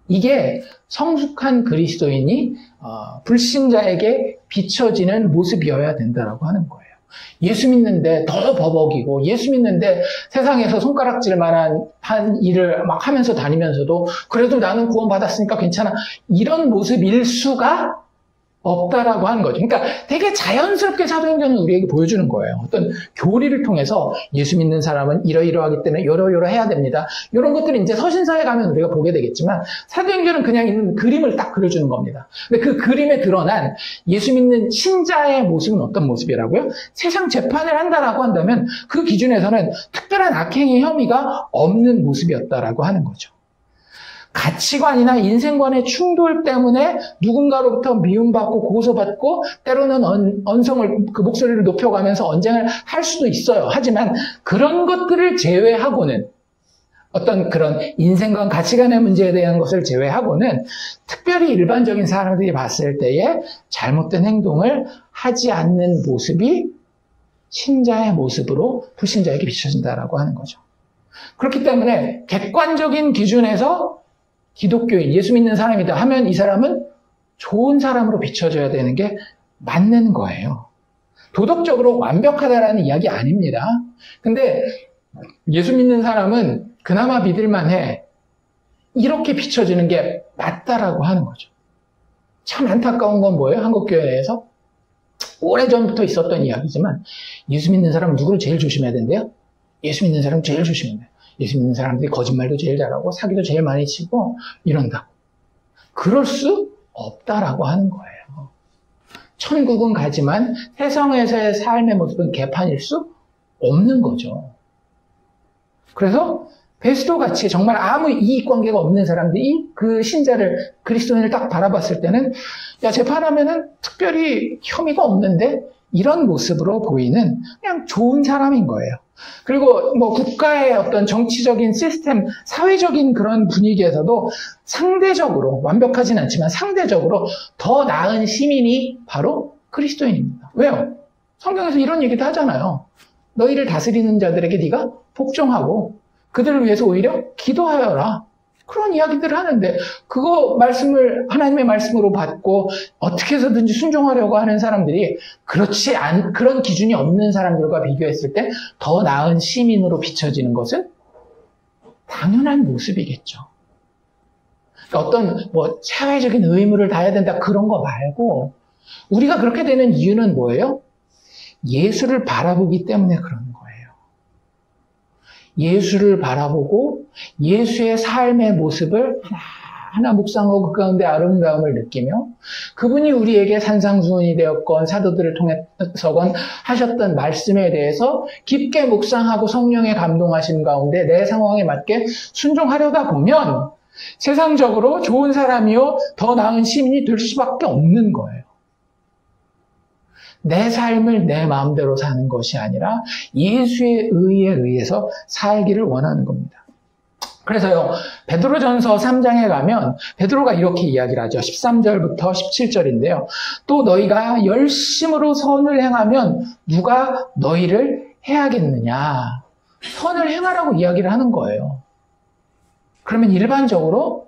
이게 성숙한 그리스도인이 불신자에게 비춰지는 모습이어야 된다라고 하는 거예요. 예수 믿는데 더 버벅이고 예수 믿는데 세상에서 손가락질 만한 일을 막 하면서 다니면서도 그래도 나는 구원받았으니까 괜찮아. 이런 모습일 수가 없다라고 하는 거죠. 그러니까 되게 자연스럽게 사도행전은 우리에게 보여주는 거예요. 어떤 교리를 통해서 예수 믿는 사람은 이러이러하기 때문에 이러이러해야 됩니다. 이런 것들이 이제 서신서에 가면 우리가 보게 되겠지만 사도행전은 그냥 있는 그림을 딱 그려주는 겁니다. 근데 그 그림에 드러난 예수 믿는 신자의 모습은 어떤 모습이라고요? 세상 재판을 한다라고 한다면 그 기준에서는 특별한 악행의 혐의가 없는 모습이었다라고 하는 거죠. 가치관이나 인생관의 충돌 때문에 누군가로부터 미움받고 고소받고 때로는 언성을 그 목소리를 높여가면서 언쟁을 할 수도 있어요. 하지만 그런 것들을 제외하고는 어떤 그런 인생관 가치관의 문제에 대한 것을 제외하고는 특별히 일반적인 사람들이 봤을 때에 잘못된 행동을 하지 않는 모습이 신자의 모습으로 불신자에게 비춰진다라고 하는 거죠. 그렇기 때문에 객관적인 기준에서 기독교인, 예수 믿는 사람이다 하면 이 사람은 좋은 사람으로 비춰져야 되는 게 맞는 거예요. 도덕적으로 완벽하다라는 이야기 아닙니다. 근데 예수 믿는 사람은 그나마 믿을만해. 이렇게 비춰지는 게 맞다라고 하는 거죠. 참 안타까운 건 뭐예요? 한국교회 내에서? 오래전부터 있었던 이야기지만 예수 믿는 사람은 누구를 제일 조심해야 된대요? 예수 믿는 사람은 제일 조심해야 돼요. 예수 믿는 사람들이 거짓말도 제일 잘하고 사기도 제일 많이 치고 이런다. 그럴 수 없다라고 하는 거예요. 천국은 가지만 세상에서의 삶의 모습은 개판일 수 없는 거죠. 그래서 베스도 같이 정말 아무 이익관계가 없는 사람들이 그 신자를 그리스도인을 딱 바라봤을 때는 야 재판하면은 특별히 혐의가 없는데 이런 모습으로 보이는 그냥 좋은 사람인 거예요. 그리고 뭐 국가의 어떤 정치적인 시스템, 사회적인 그런 분위기에서도 상대적으로 완벽하진 않지만 상대적으로 더 나은 시민이 바로 그리스도인입니다. 왜요? 성경에서 이런 얘기도 하잖아요. 너희를 다스리는 자들에게 네가 복종하고 그들을 위해서 오히려 기도하여라. 그런 이야기들을 하는데 그거 말씀을 하나님의 말씀으로 받고 어떻게 해서든지 순종하려고 하는 사람들이 그런 기준이 없는 사람들과 비교했을 때 더 나은 시민으로 비춰지는 것은 당연한 모습이겠죠. 그러니까 어떤 사회적인 의무를 다해야 된다 그런 거 말고 우리가 그렇게 되는 이유는 뭐예요? 예수를 바라보기 때문에 그런 거예요. 예수를 바라보고 예수의 삶의 모습을 하나하나 묵상하고 그 가운데 아름다움을 느끼며 그분이 우리에게 산상수훈이 되었건 사도들을 통해서건 하셨던 말씀에 대해서 깊게 묵상하고 성령의 감동하신 가운데 내 상황에 맞게 순종하려다 보면 세상적으로 좋은 사람이요 더 나은 시민이 될 수밖에 없는 거예요. 내 삶을 내 마음대로 사는 것이 아니라 예수의 의에 의해서 살기를 원하는 겁니다. 그래서요, 베드로전서 3장에 가면 베드로가 이렇게 이야기를 하죠. 13절부터 17절인데요. 또 너희가 열심으로 선을 행하면 누가 너희를 해하겠느냐. 선을 행하라고 이야기를 하는 거예요. 그러면 일반적으로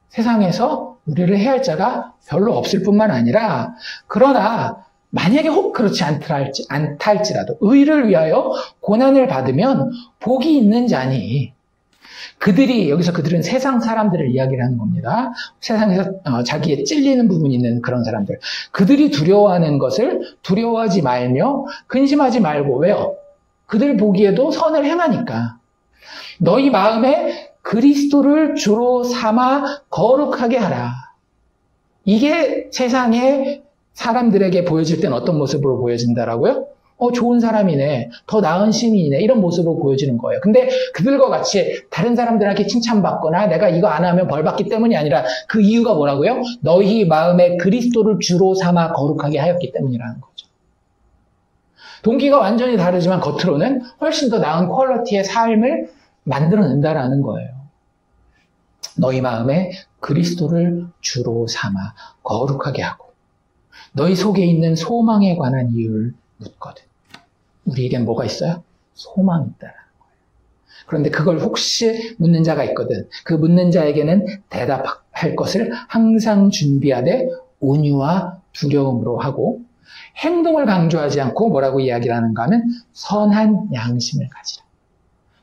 세상에서 우리를 해할 자가 별로 없을 뿐만 아니라 그러나 만약에 혹 그렇지 않다 할지라도 의를 위하여 고난을 받으면 복이 있는 자니 여기서 그들은 세상 사람들을 이야기를 하는 겁니다. 세상에서 자기의 찔리는 부분이 있는 그런 사람들. 그들이 두려워하는 것을 두려워하지 말며 근심하지 말고 왜요? 그들 보기에도 선을 행하니까. 너희 마음에 그리스도를 주로 삼아 거룩하게 하라. 이게 세상에 사람들에게 보여질 땐 어떤 모습으로 보여진다라고요? 좋은 사람이네, 더 나은 시민이네, 이런 모습으로 보여지는 거예요. 근데 그들과 같이 다른 사람들한테 칭찬받거나 내가 이거 안 하면 벌 받기 때문이 아니라 그 이유가 뭐라고요? 너희 마음에 그리스도를 주로 삼아 거룩하게 하였기 때문이라는 거죠. 동기가 완전히 다르지만 겉으로는 훨씬 더 나은 퀄리티의 삶을 만들어낸다라는 거예요. 너희 마음에 그리스도를 주로 삼아 거룩하게 하고 너희 속에 있는 소망에 관한 이유를 묻거든. 우리에겐 뭐가 있어요? 소망이 있다라는 거예요. 그런데 그걸 혹시 묻는 자가 있거든. 그 묻는 자에게는 대답할 것을 항상 준비하되 온유와 두려움으로 하고 행동을 강조하지 않고 뭐라고 이야기를 하는가 하면 선한 양심을 가지라.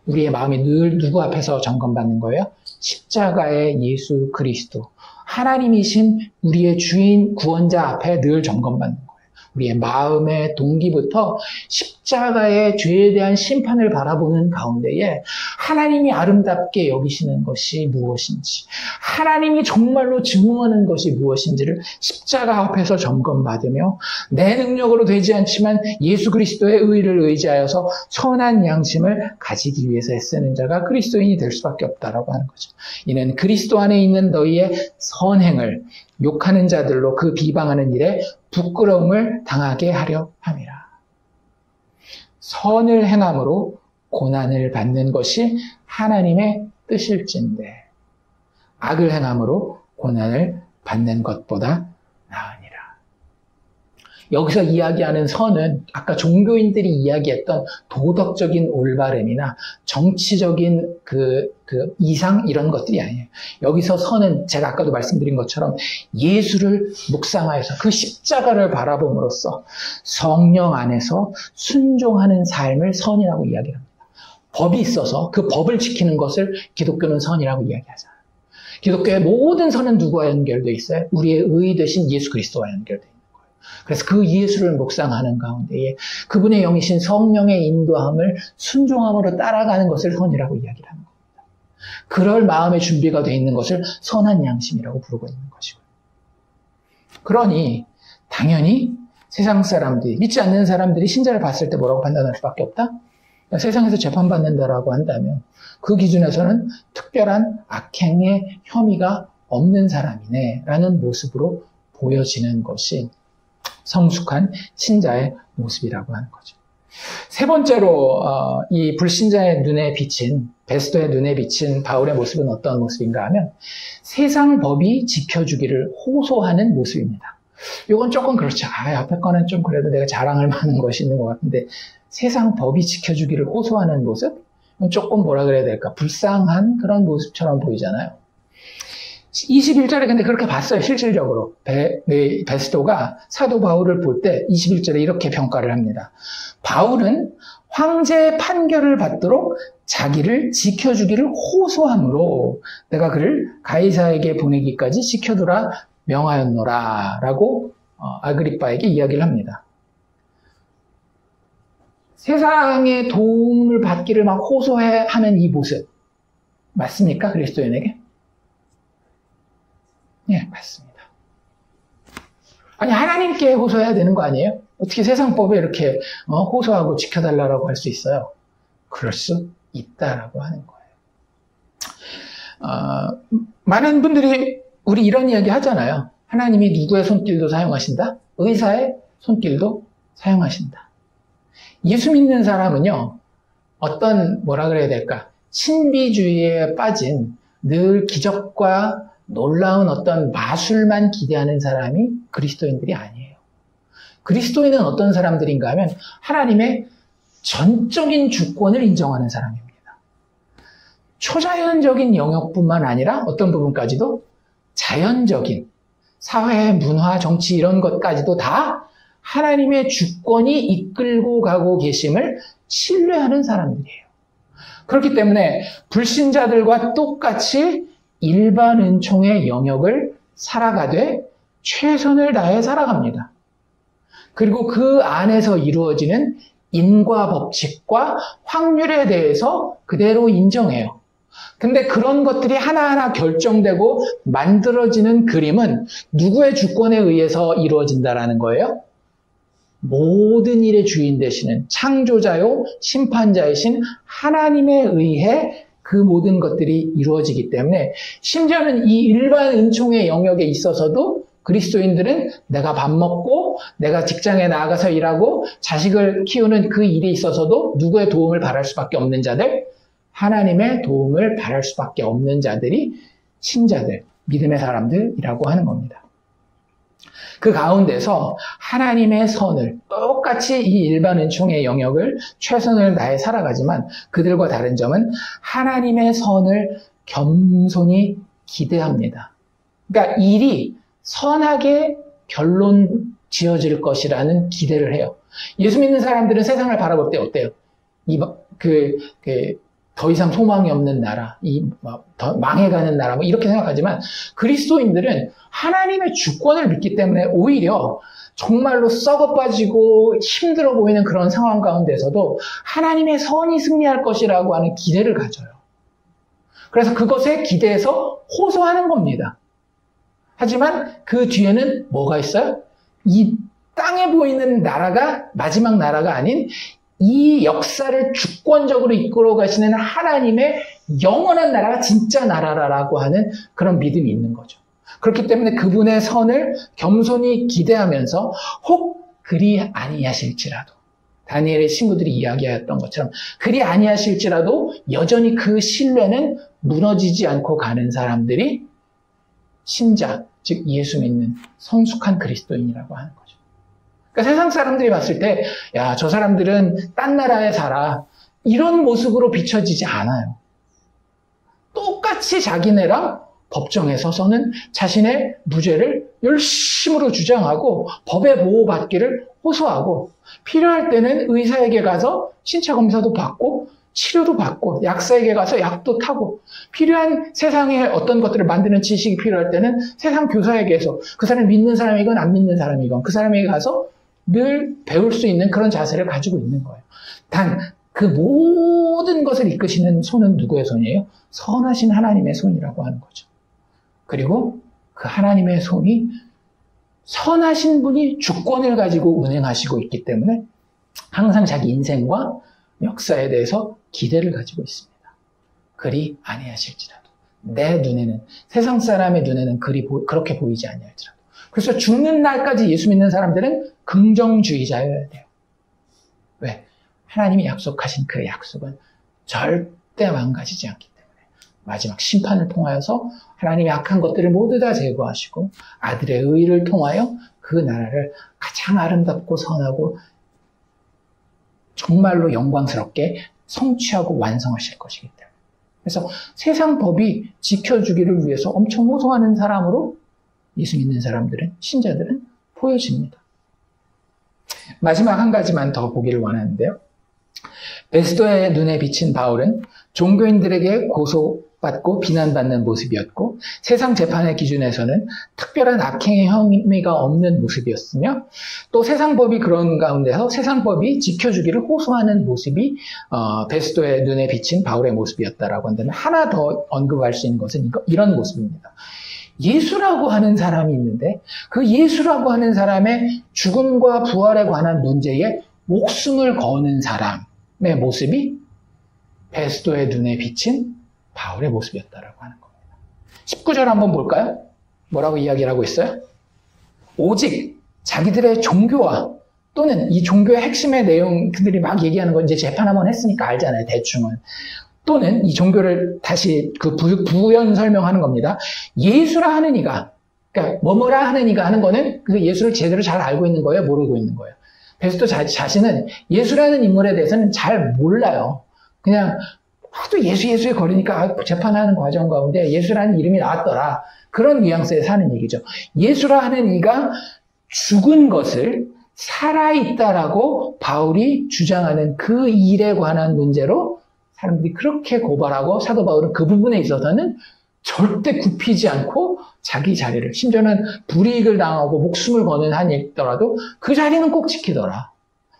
우리의 마음이 늘 누구 앞에서 점검받는 거예요? 십자가의 예수 그리스도. 하나님이신 우리의 주인 구원자 앞에 늘 점검받는 거예요. 우리의 마음의 동기부터 십자가의 죄에 대한 심판을 바라보는 가운데에 하나님이 아름답게 여기시는 것이 무엇인지, 하나님이 정말로 증오하는 것이 무엇인지를 십자가 앞에서 점검받으며 내 능력으로 되지 않지만 예수 그리스도의 의를 의지하여서 선한 양심을 가지기 위해서 애쓰는 자가 그리스도인이 될 수밖에 없다라고 하는 거죠. 이는 그리스도 안에 있는 너희의 선행을 욕하는 자들로 그 비방하는 일에 부끄러움을 당하게 하려 함이라. 선을 행함으로 고난을 받는 것이 하나님의 뜻일진데 악을 행함으로 고난을 받는 것보다 나으니라. 여기서 이야기하는 선은 아까 종교인들이 이야기했던 도덕적인 올바름이나 정치적인 그 이상 이런 것들이 아니에요. 여기서 선은 제가 아까도 말씀드린 것처럼 예수를 묵상하여서 그 십자가를 바라봄으로써 성령 안에서 순종하는 삶을 선이라고 이야기합니다. 법이 있어서 그 법을 지키는 것을 기독교는 선이라고 이야기하잖아요. 기독교의 모든 선은 누구와 연결되어 있어요? 우리의 의 되신 예수 그리스도와 연결되어 있어요. 그래서 그 예수를 묵상하는 가운데에 그분의 영이신 성령의 인도함을 순종함으로 따라가는 것을 선이라고 이야기를 하는 겁니다. 그럴 마음의 준비가 되어 있는 것을 선한 양심이라고 부르고 있는 것이고요. 그러니 당연히 세상 사람들이, 믿지 않는 사람들이 신자를 봤을 때 뭐라고 판단할 수밖에 없다? 세상에서 재판받는다라고 한다면 그 기준에서는 특별한 악행의 혐의가 없는 사람이네 라는 모습으로 보여지는 것이 성숙한 신자의 모습이라고 하는 거죠. 세 번째로 이 불신자의 눈에 비친, 베스도의 눈에 비친 바울의 모습은 어떤 모습인가 하면 세상 법이 지켜주기를 호소하는 모습입니다. 이건 조금 그렇죠. 옆에 거는 좀 그래도 내가 자랑할 만한 것이 있는 것 같은데 세상 법이 지켜주기를 호소하는 모습? 조금 뭐라 그래야 될까? 불쌍한 그런 모습처럼 보이잖아요. 21절에 근데 그렇게 봤어요. 실질적으로. 베스도가 사도 바울을 볼 때 21절에 이렇게 평가를 합니다. 바울은 황제의 판결을 받도록 자기를 지켜주기를 호소함으로 내가 그를 가이사에게 보내기까지 지켜두라 명하였노라 라고 아그리빠에게 이야기를 합니다. 세상의 도움을 받기를 막 호소하는 이 모습 맞습니까? 그리스도인에게? 네, 맞습니다. 아니 하나님께 호소해야 되는 거 아니에요? 어떻게 세상 법에 이렇게 호소하고 지켜달라고 할 수 있어요? 그럴 수 있다라고 하는 거예요. 많은 분들이 우리 이런 이야기 하잖아요. 하나님이 누구의 손길도 사용하신다? 의사의 손길도 사용하신다. 예수 믿는 사람은요, 어떤 뭐라 그래야 될까? 신비주의에 빠진 늘 기적과 놀라운 어떤 마술만 기대하는 사람이 그리스도인들이 아니에요. 그리스도인은 어떤 사람들인가 하면 하나님의 전적인 주권을 인정하는 사람입니다. 초자연적인 영역뿐만 아니라 어떤 부분까지도 자연적인 사회, 문화, 정치 이런 것까지도 다 하나님의 주권이 이끌고 가고 계심을 신뢰하는 사람들이에요. 그렇기 때문에 불신자들과 똑같이 일반 은총의 영역을 살아가되 최선을 다해 살아갑니다. 그리고 그 안에서 이루어지는 인과 법칙과 확률에 대해서 그대로 인정해요. 근데 그런 것들이 하나하나 결정되고 만들어지는 그림은 누구의 주권에 의해서 이루어진다라는 거예요? 모든 일의 주인 되시는 창조자요 심판자이신 하나님에 의해 그 모든 것들이 이루어지기 때문에 심지어는 이 일반 은총의 영역에 있어서도 그리스도인들은 내가 밥 먹고 내가 직장에 나가서 일하고 자식을 키우는 그 일에 있어서도 누구의 도움을 바랄 수밖에 없는 자들, 하나님의 도움을 바랄 수밖에 없는 자들이 신자들, 믿음의 사람들이라고 하는 겁니다. 그 가운데서 하나님의 선을 똑같이 이 일반 은총의 영역을 최선을 다해 살아가지만 그들과 다른 점은 하나님의 선을 겸손히 기대합니다. 그러니까 일이 선하게 결론 지어질 것이라는 기대를 해요. 예수 믿는 사람들은 세상을 바라볼 때 어때요? 더 이상 소망이 없는 나라, 더 망해가는 나라, 이렇게 생각하지만 그리스도인들은 하나님의 주권을 믿기 때문에 오히려 정말로 썩어 빠지고 힘들어 보이는 그런 상황 가운데서도 하나님의 선이 승리할 것이라고 하는 기대를 가져요. 그래서 그것에 기대해서 호소하는 겁니다. 하지만 그 뒤에는 뭐가 있어요? 이 땅에 보이는 나라가 마지막 나라가 아닌 이 역사를 주권적으로 이끌어 가시는 하나님의 영원한 나라가 진짜 나라라고 하는 그런 믿음이 있는 거죠. 그렇기 때문에 그분의 선을 겸손히 기대하면서 혹 그리 아니하실지라도 다니엘의 친구들이 이야기하였던 것처럼 그리 아니하실지라도 여전히 그 신뢰는 무너지지 않고 가는 사람들이 신자, 즉 예수 믿는 성숙한 그리스도인이라고 하는 거죠. 그러니까 세상 사람들이 봤을 때 야, 저 사람들은 딴 나라에 살아 이런 모습으로 비춰지지 않아요. 똑같이 자기네랑 법정에 서서는 자신의 무죄를 열심으로 주장하고 법의 보호받기를 호소하고 필요할 때는 의사에게 가서 신체 검사도 받고 치료도 받고 약사에게 가서 약도 타고 필요한 세상에 어떤 것들을 만드는 지식이 필요할 때는 세상 교사에게서 그 사람이 믿는 사람이건 안 믿는 사람이건 그 사람에게 가서 늘 배울 수 있는 그런 자세를 가지고 있는 거예요. 단 그 모든 것을 이끄시는 손은 누구의 손이에요? 선하신 하나님의 손이라고 하는 거죠. 그리고 그 하나님의 손이 선하신 분이 주권을 가지고 운행하시고 있기 때문에 항상 자기 인생과 역사에 대해서 기대를 가지고 있습니다. 그리 아니하실지라도 내 눈에는 세상 사람의 눈에는 그렇게 보이지 아니할지라도 그래서 죽는 날까지 예수 믿는 사람들은 긍정주의자여야 돼요. 왜? 하나님이 약속하신 그 약속은 절대 망가지지 않기 때문에 마지막 심판을 통하여서 하나님의 악한 것들을 모두 다 제거하시고 아들의 의를 통하여 그 나라를 가장 아름답고 선하고 정말로 영광스럽게 성취하고 완성하실 것이기 때문에. 그래서 세상 법이 지켜주기를 위해서 엄청 호소하는 사람으로 예수 믿는 사람들은, 신자들은 보여집니다. 마지막 한 가지만 더 보기를 원하는데요. 베스도의 눈에 비친 바울은 종교인들에게 고소받고 비난받는 모습이었고 세상 재판의 기준에서는 특별한 악행의 혐의가 없는 모습이었으며 또 세상 법이 그런 가운데서 세상 법이 지켜주기를 호소하는 모습이 베스도의 눈에 비친 바울의 모습이었다라고 한다면 하나 더 언급할 수 있는 것은 이런 모습입니다. 예수라고 하는 사람이 있는데 그 예수라고 하는 사람의 죽음과 부활에 관한 문제에 목숨을 거는 사람의 모습이 베스도의 눈에 비친 바울의 모습이었다라고 하는 겁니다. 19절 한번 볼까요? 뭐라고 이야기를 하고 있어요? 오직 자기들의 종교와 또는 이 종교의 핵심의 내용 그들이 막 얘기하는 건 이제 재판 한번 했으니까 알잖아요. 대충은. 또는 이 종교를 다시 그 부연 설명하는 겁니다. 예수라 하는 이가, 그러니까 뭐뭐라 하는 이가 하는 거는 그 예수를 제대로 잘 알고 있는 거예요? 모르고 있는 거예요? 베스도 자신은 예수라는 인물에 대해서는 잘 몰라요. 그냥 하도 예수에 거리니까 재판하는 과정 가운데 예수라는 이름이 나왔더라. 그런 뉘앙스에 사는 얘기죠. 예수라 하는 이가 죽은 것을 살아있다라고 바울이 주장하는 그 일에 관한 문제로 사람들이 그렇게 고발하고 사도 바울은 그 부분에 있어서는 절대 굽히지 않고 자기 자리를, 심지어는 불이익을 당하고 목숨을 거는 한이 있더라도 그 자리는 꼭 지키더라.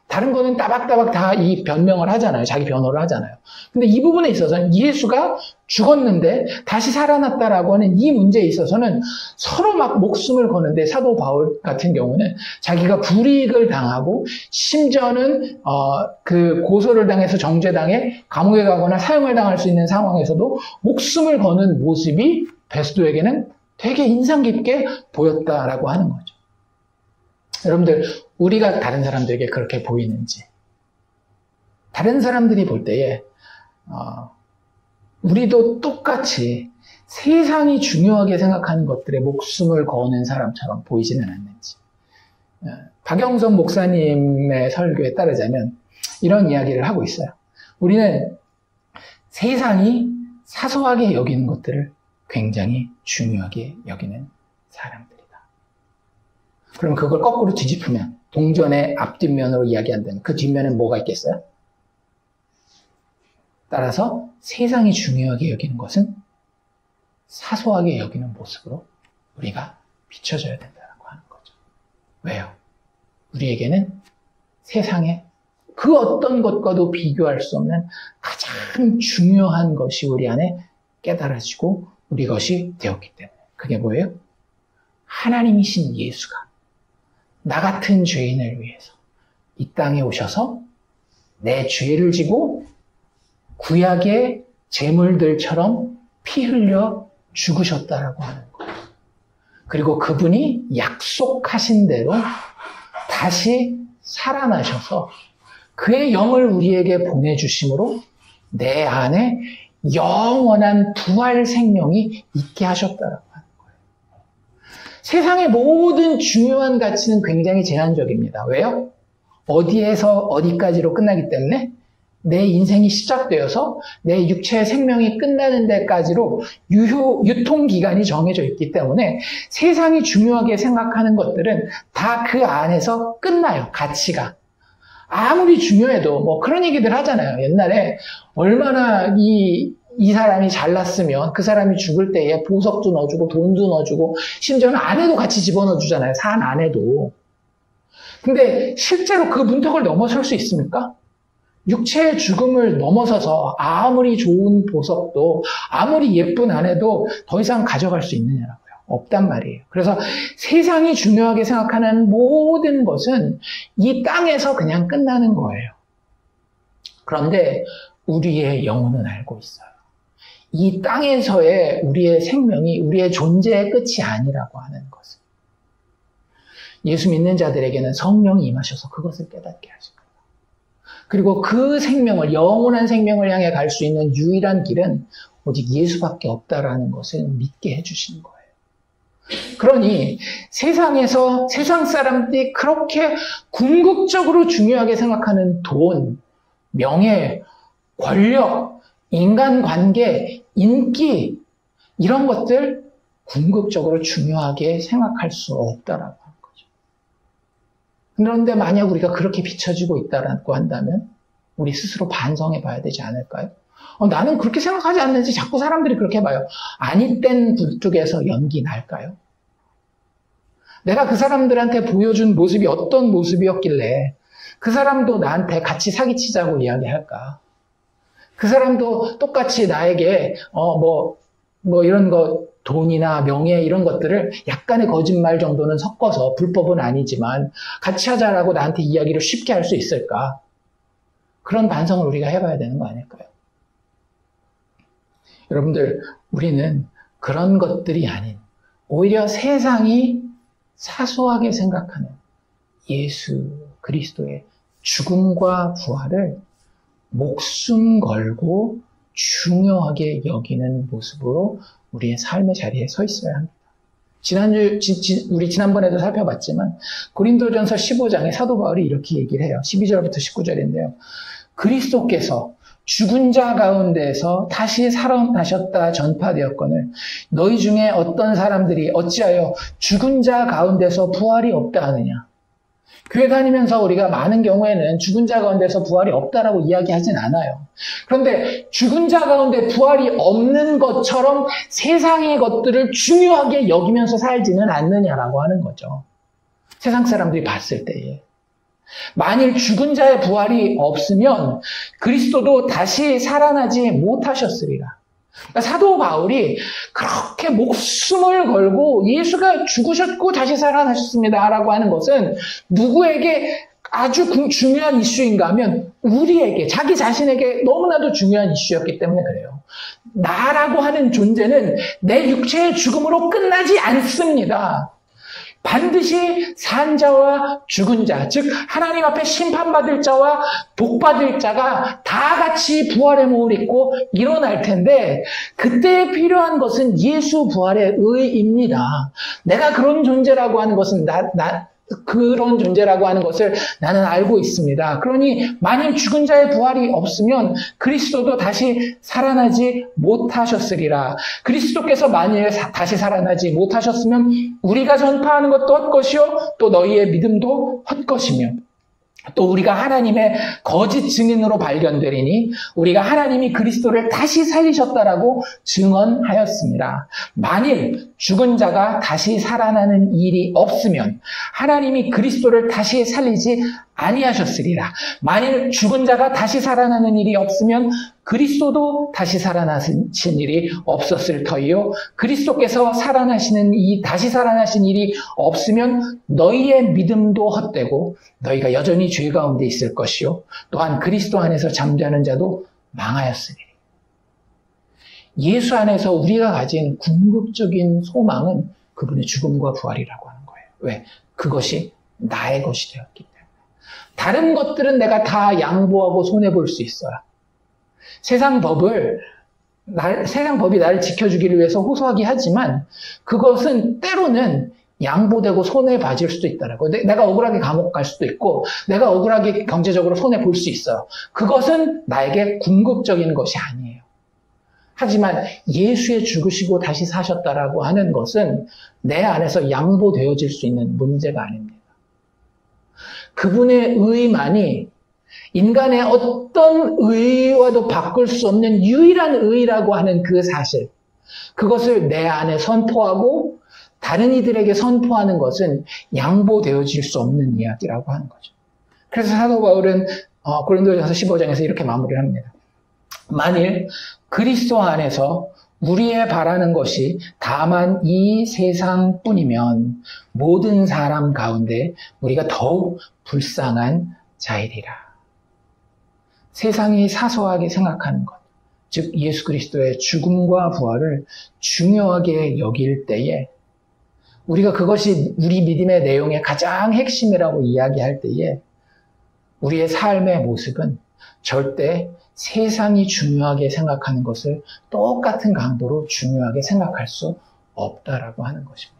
다른 거는 따박따박 다 이 변명을 하잖아요. 자기 변호를 하잖아요. 근데 이 부분에 있어서는 예수가 죽었는데 다시 살아났다라고 하는 이 문제에 있어서는 서로 막 목숨을 거는데 사도 바울 같은 경우는 자기가 불이익을 당하고 심지어는 그 고소를 당해서 정죄당해 감옥에 가거나 사형을 당할 수 있는 상황에서도 목숨을 거는 모습이 베스도에게는 되게 인상 깊게 보였다라고 하는 거죠. 여러분들, 우리가 다른 사람들에게 그렇게 보이는지, 다른 사람들이 볼 때에 우리도 똑같이 세상이 중요하게 생각하는 것들에 목숨을 거는 사람처럼 보이지는 않는지. 박영선 목사님의 설교에 따르자면 이런 이야기를 하고 있어요. 우리는 세상이 사소하게 여기는 것들을 굉장히 중요하게 여기는 사람들이다. 그럼 그걸 거꾸로 뒤집으면, 동전의 앞뒷면으로 이야기한다면 그 뒷면엔 뭐가 있겠어요? 따라서 세상이 중요하게 여기는 것은 사소하게 여기는 모습으로 우리가 비춰져야 된다고 하는 거죠. 왜요? 우리에게는 세상에 그 어떤 것과도 비교할 수 없는 가장 중요한 것이 우리 안에 깨달아지고 우리 것이 되었기 때문에. 그게 뭐예요? 하나님이신 예수가 나 같은 죄인을 위해서 이 땅에 오셔서 내 죄를 지고 구약의 제물들처럼 피 흘려 죽으셨다라고 하는 거예요. 그리고 그분이 약속하신 대로 다시 살아나셔서 그의 영을 우리에게 보내주심으로 내 안에 영원한 부활 생명이 있게 하셨다라고 하는 거예요. 세상의 모든 중요한 가치는 굉장히 제한적입니다. 왜요? 어디에서 어디까지로 끝나기 때문에 내 인생이 시작되어서 내 육체의 생명이 끝나는 데까지로 유통기간이 정해져 있기 때문에 세상이 중요하게 생각하는 것들은 다 그 안에서 끝나요. 가치가. 아무리 중요해도 뭐 그런 얘기들 하잖아요. 옛날에 얼마나 이 사람이 잘났으면 그 사람이 죽을 때에 보석도 넣어주고 돈도 넣어주고 심지어는 아내도 같이 집어넣어주잖아요. 산 아내도. 근데 실제로 그 문턱을 넘어설 수 있습니까? 육체의 죽음을 넘어서서 아무리 좋은 보석도 아무리 예쁜 아내도 더 이상 가져갈 수 있느냐라고요. 없단 말이에요. 그래서 세상이 중요하게 생각하는 모든 것은 이 땅에서 그냥 끝나는 거예요. 그런데 우리의 영혼은 알고 있어요. 이 땅에서의 우리의 생명이 우리의 존재의 끝이 아니라고 하는 것을. 예수 믿는 자들에게는 성령이 임하셔서 그것을 깨닫게 하십니다. 그리고 그 생명을, 영원한 생명을 향해 갈 수 있는 유일한 길은 오직 예수밖에 없다라는 것을 믿게 해주시는 거예요. 그러니 세상에서 세상 사람들이 그렇게 궁극적으로 중요하게 생각하는 돈, 명예, 권력, 인간관계, 인기 이런 것들 궁극적으로 중요하게 생각할 수 없다라고 하는 거죠. 그런데 만약 우리가 그렇게 비춰지고 있다라고 한다면 우리 스스로 반성해 봐야 되지 않을까요? 나는 그렇게 생각하지 않는지 자꾸 사람들이 그렇게 봐요. 아니 땐 불뚝에서 연기 날까요? 내가 그 사람들한테 보여준 모습이 어떤 모습이었길래 그 사람도 나한테 같이 사기치자고 이야기할까? 그 사람도 똑같이 나에게 이런 거 돈이나 명예 이런 것들을 약간의 거짓말 정도는 섞어서 불법은 아니지만 같이 하자라고 나한테 이야기를 쉽게 할 수 있을까? 그런 반성을 우리가 해봐야 되는 거 아닐까요? 여러분들, 우리는 그런 것들이 아닌 오히려 세상이 사소하게 생각하는 예수 그리스도의 죽음과 부활을 목숨 걸고 중요하게 여기는 모습으로 우리의 삶의 자리에 서 있어야 합니다. 우리 지난번에도 살펴봤지만 고린도전서 15장에 사도 바울이 이렇게 얘기를 해요. 12절부터 19절인데요. 그리스도께서 죽은 자 가운데서 다시 살아나셨다 전파되었거늘 너희 중에 어떤 사람들이 어찌하여 죽은 자 가운데서 부활이 없다 하느냐. 교회 다니면서 우리가 많은 경우에는 죽은 자 가운데서 부활이 없다라고 이야기하진 않아요. 그런데 죽은 자 가운데 부활이 없는 것처럼 세상의 것들을 중요하게 여기면서 살지는 않느냐라고 하는 거죠. 세상 사람들이 봤을 때에. 만일 죽은 자의 부활이 없으면 그리스도도 다시 살아나지 못하셨으리라. 그러니까 사도 바울이 그렇게 목숨을 걸고 예수가 죽으셨고 다시 살아나셨습니다 라고 하는 것은 누구에게 아주 중요한 이슈인가 하면 우리에게, 자기 자신에게 너무나도 중요한 이슈였기 때문에 그래요. 나라고 하는 존재는 내 육체의 죽음으로 끝나지 않습니다. 반드시 산 자와 죽은 자, 즉 하나님 앞에 심판받을 자와 복받을 자가 다 같이 부활의 몸을 입고 일어날 텐데 그때 필요한 것은 예수 부활의 의입니다. 내가 그런 존재라고 하는 것은 그런 존재라고 하는 것을 나는 알고 있습니다. 그러니 만일 죽은 자의 부활이 없으면 그리스도도 다시 살아나지 못하셨으리라. 그리스도께서 만일 다시 살아나지 못하셨으면 우리가 전파하는 것도 헛것이요 또 너희의 믿음도 헛것이며 또 우리가 하나님의 거짓 증인으로 발견되리니 우리가 하나님이 그리스도를 다시 살리셨다라고 증언하였습니다. 만일 죽은 자가 다시 살아나는 일이 없으면 하나님이 그리스도를 다시 살리지 아니하셨으리라. 만일 죽은 자가 다시 살아나는 일이 없으면 그리스도도 다시 살아나신 일이 없었을 터이요. 그리스도께서 다시 살아나신 일이 없으면 너희의 믿음도 헛되고 너희가 여전히 죄 가운데 있을 것이요. 또한 그리스도 안에서 잠자는 자도 망하였으리라. 예수 안에서 우리가 가진 궁극적인 소망은 그분의 죽음과 부활이라고 하는 거예요. 왜? 그것이 나의 것이 되었기 때문에. 다른 것들은 내가 다 양보하고 손해볼 수 있어요. 세상 법이 나를 지켜주기를 위해서 호소하게 하지만 그것은 때로는 양보되고 손해봐질 수도 있다라고. 내가 억울하게 감옥 갈 수도 있고 내가 억울하게 경제적으로 손해볼 수 있어요. 그것은 나에게 궁극적인 것이 아니에요. 하지만 예수의 죽으시고 다시 사셨다라고 하는 것은 내 안에서 양보되어질 수 있는 문제가 아닙니다. 그분의 의만이 인간의 어떤 의와도 바꿀 수 없는 유일한 의라고 하는 그 사실, 그것을 내 안에 선포하고 다른 이들에게 선포하는 것은 양보되어질 수 없는 이야기라고 하는 거죠. 그래서 사도 바울은 고린도전서 15장에서 이렇게 마무리를 합니다. 만일 그리스도 안에서 우리의 바라는 것이 다만 이 세상뿐이면 모든 사람 가운데 우리가 더욱 불쌍한 자이리라. 세상이 사소하게 생각하는 것, 즉 예수 그리스도의 죽음과 부활을 중요하게 여길 때에 우리가 그것이 우리 믿음의 내용의 가장 핵심이라고 이야기할 때에 우리의 삶의 모습은 절대 세상이 중요하게 생각하는 것을 똑같은 강도로 중요하게 생각할 수 없다라고 하는 것입니다.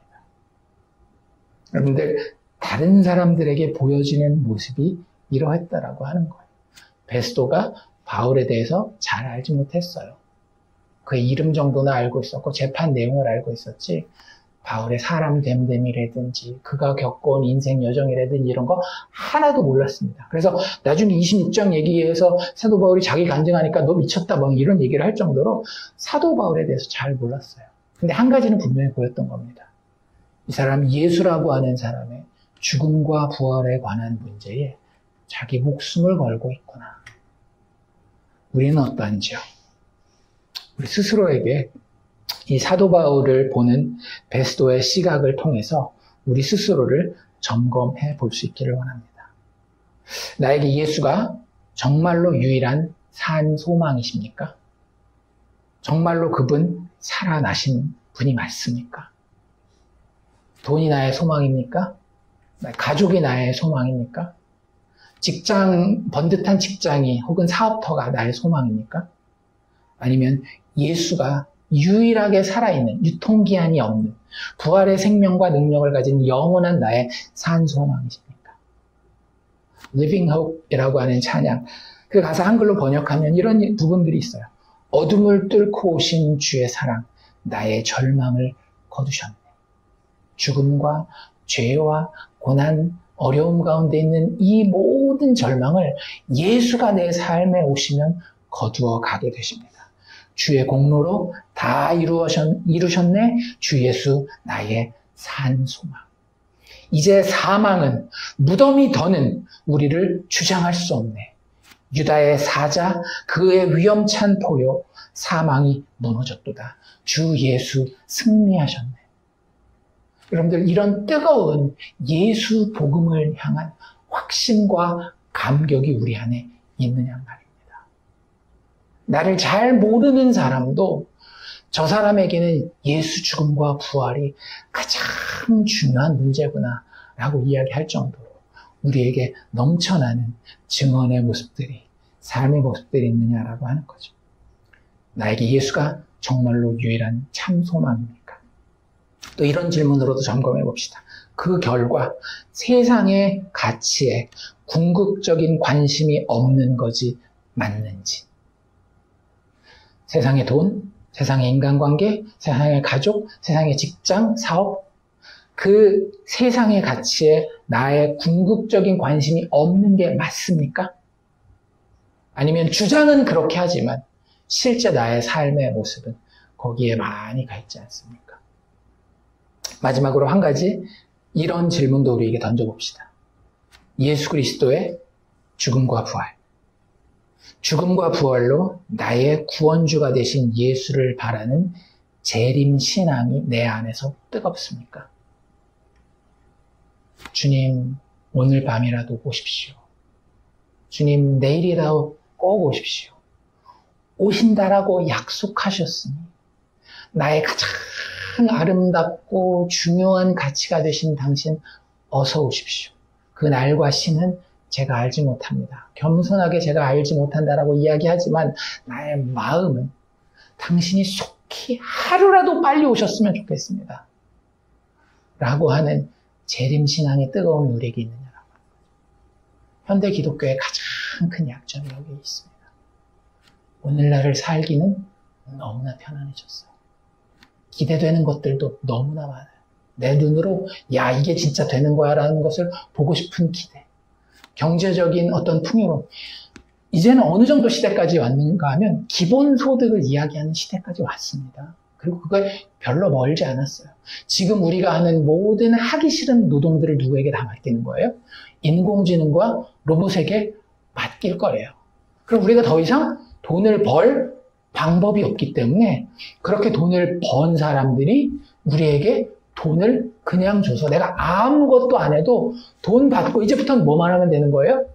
여러분들, 다른 사람들에게 보여지는 모습이 이러했다라고 하는 거예요. 베스도가 바울에 대해서 잘 알지 못했어요. 그의 이름 정도는 알고 있었고 재판 내용을 알고 있었지, 바울의 사람 됨됨이라든지 그가 겪어온 인생 여정이라든지 이런 거 하나도 몰랐습니다. 그래서 나중에 26장 얘기에서 사도 바울이 자기 간증하니까 너 미쳤다 뭐 이런 얘기를 할 정도로 사도 바울에 대해서 잘 몰랐어요. 근데 한 가지는 분명히 보였던 겁니다. 이 사람 예수라고 하는 사람의 죽음과 부활에 관한 문제에 자기 목숨을 걸고 있구나. 우리는 어떠한지요? 우리 스스로에게 이 사도 바울을 보는 베스도의 시각을 통해서 우리 스스로를 점검해 볼 수 있기를 원합니다. 나에게 예수가 정말로 유일한 산 소망이십니까? 정말로 그분 살아나신 분이 맞습니까? 돈이 나의 소망입니까? 가족이 나의 소망입니까? 번듯한 직장이 혹은 사업터가 나의 소망입니까? 아니면 예수가 유일하게 살아있는, 유통기한이 없는 부활의 생명과 능력을 가진 영원한 나의 산 소망이십니까? Living Hope이라고 하는 찬양, 그 가사 한글로 번역하면 이런 부분들이 있어요. 어둠을 뚫고 오신 주의 사랑, 나의 절망을 거두셨네. 죽음과 죄와 고난, 어려움 가운데 있는 이 모든 절망을 예수가 내 삶에 오시면 거두어 가게 되십니다. 주의 공로로 다 이루셨네. 주 예수 나의 산 소망. 이제 사망은, 무덤이 더는 우리를 주장할 수 없네. 유다의 사자, 그의 위험찬 포효, 사망이 무너졌도다. 주 예수 승리하셨네. 여러분들, 이런 뜨거운 예수 복음을 향한 확신과 감격이 우리 안에 있느냐 말입니다. 나를 잘 모르는 사람도 저 사람에게는 예수 죽음과 부활이 가장 중요한 문제구나 라고 이야기할 정도로 우리에게 넘쳐나는 증언의 모습들이, 삶의 모습들이 있느냐라고 하는 거죠. 나에게 예수가 정말로 유일한 참 소망입니까? 또 이런 질문으로도 점검해 봅시다. 그 결과 세상의 가치에 궁극적인 관심이 없는 것이 맞는지. 세상의 돈, 세상의 인간관계, 세상의 가족, 세상의 직장, 사업, 그 세상의 가치에 나의 궁극적인 관심이 없는 게 맞습니까? 아니면 주장은 그렇게 하지만 실제 나의 삶의 모습은 거기에 많이 가 있지 않습니까? 마지막으로 한 가지 이런 질문도 우리에게 던져봅시다. 예수 그리스도의 죽음과 부활. 죽음과 부활로 나의 구원주가 되신 예수를 바라는 재림 신앙이 내 안에서 뜨겁습니까? 주님, 오늘 밤이라도 오십시오. 주님, 내일이라도 꼭 오십시오. 오신다라고 약속하셨으니 나의 가장 아름답고 중요한 가치가 되신 당신 어서 오십시오. 그 날과 시는 제가 알지 못합니다. 겸손하게 제가 알지 못한다라고 이야기하지만 나의 마음은 당신이 속히 하루라도 빨리 오셨으면 좋겠습니다. 라고 하는 재림신앙의 뜨거움이 우리에게 있느냐라고. 현대 기독교의 가장 큰 약점이 여기 있습니다. 오늘날을 살기는 너무나 편안해졌어요. 기대되는 것들도 너무나 많아요. 내 눈으로 야 이게 진짜 되는 거야 라는 것을 보고 싶은 기대, 경제적인 어떤 풍요로움, 이제는 어느 정도 시대까지 왔는가 하면 기본소득을 이야기하는 시대까지 왔습니다. 그리고 그걸 별로 멀지 않았어요. 지금 우리가 하는 모든 하기 싫은 노동들을 누구에게 다 맡기는 거예요? 인공지능과 로봇에게 맡길 거예요. 그럼 우리가 더 이상 돈을 벌 방법이 없기 때문에 그렇게 돈을 번 사람들이 우리에게 돈을 그냥 줘서 내가 아무것도 안 해도 돈 받고 이제부터는 뭐만 하면 되는 거예요?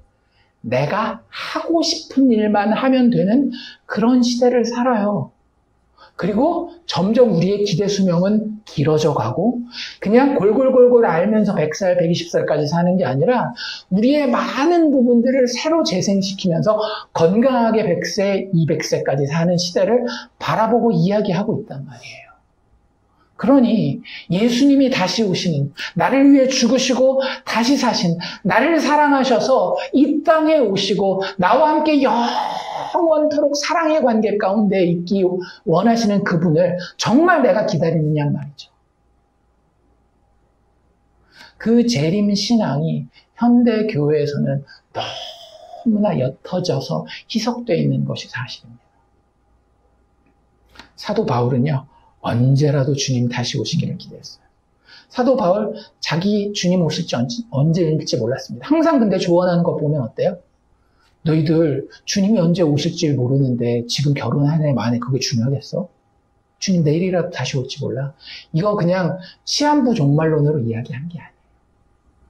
내가 하고 싶은 일만 하면 되는 그런 시대를 살아요. 그리고 점점 우리의 기대 수명은 길어져 가고 그냥 골골골골 앓면서 100살, 120살까지 사는 게 아니라 우리의 많은 부분들을 새로 재생시키면서 건강하게 100세, 200세까지 사는 시대를 바라보고 이야기하고 있단 말이에요. 그러니 예수님이 다시 오시는, 나를 위해 죽으시고 다시 사신, 나를 사랑하셔서 이 땅에 오시고 나와 함께 영원토록 사랑의 관계 가운데 있기 원하시는 그분을 정말 내가 기다리느냐 말이죠. 그 재림 신앙이 현대 교회에서는 너무나 옅어져서 희석되어 있는 것이 사실입니다. 사도 바울은요, 언제라도 주님 다시 오시기를 기대했어요. 사도 바울, 자기 주님 오실지 언제일지 몰랐습니다. 항상 근데 조언하는 거 보면 어때요? 너희들 주님이 언제 오실지 모르는데 지금 결혼한 애 만에 그게 중요하겠어? 주님 내일이라도 다시 올지 몰라. 이거 그냥 시한부 종말론으로 이야기한 게 아니에요.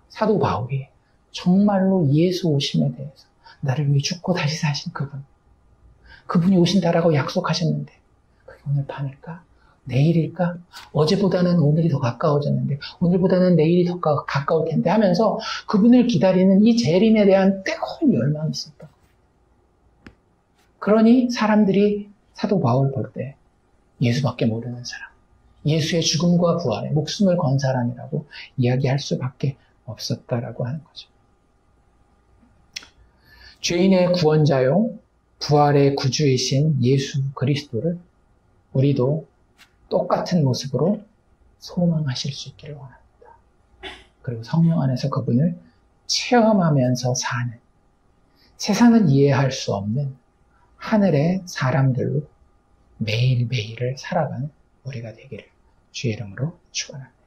사도 바울이 정말로 예수 오심에 대해서 나를 위해 죽고 다시 사신 그분이 오신다라고 약속하셨는데 그게 오늘 밤일까? 내일일까? 어제보다는 오늘이 더 가까워졌는데 오늘보다는 내일이 더 가까울 텐데 하면서 그분을 기다리는 이 재림에 대한 뜨거운 열망이 있었다. 그러니 사람들이 사도 바울 볼 때 예수밖에 모르는 사람, 예수의 죽음과 부활에 목숨을 건 사람이라고 이야기할 수밖에 없었다라고 하는 거죠. 죄인의 구원자요, 부활의 구주이신 예수 그리스도를 우리도 똑같은 모습으로 소망하실 수 있기를 원합니다. 그리고 성령 안에서 그분을 체험하면서 사는, 세상은 이해할 수 없는 하늘의 사람들로 매일매일을 살아가는 우리가 되기를 주의 이름으로 축원합니다.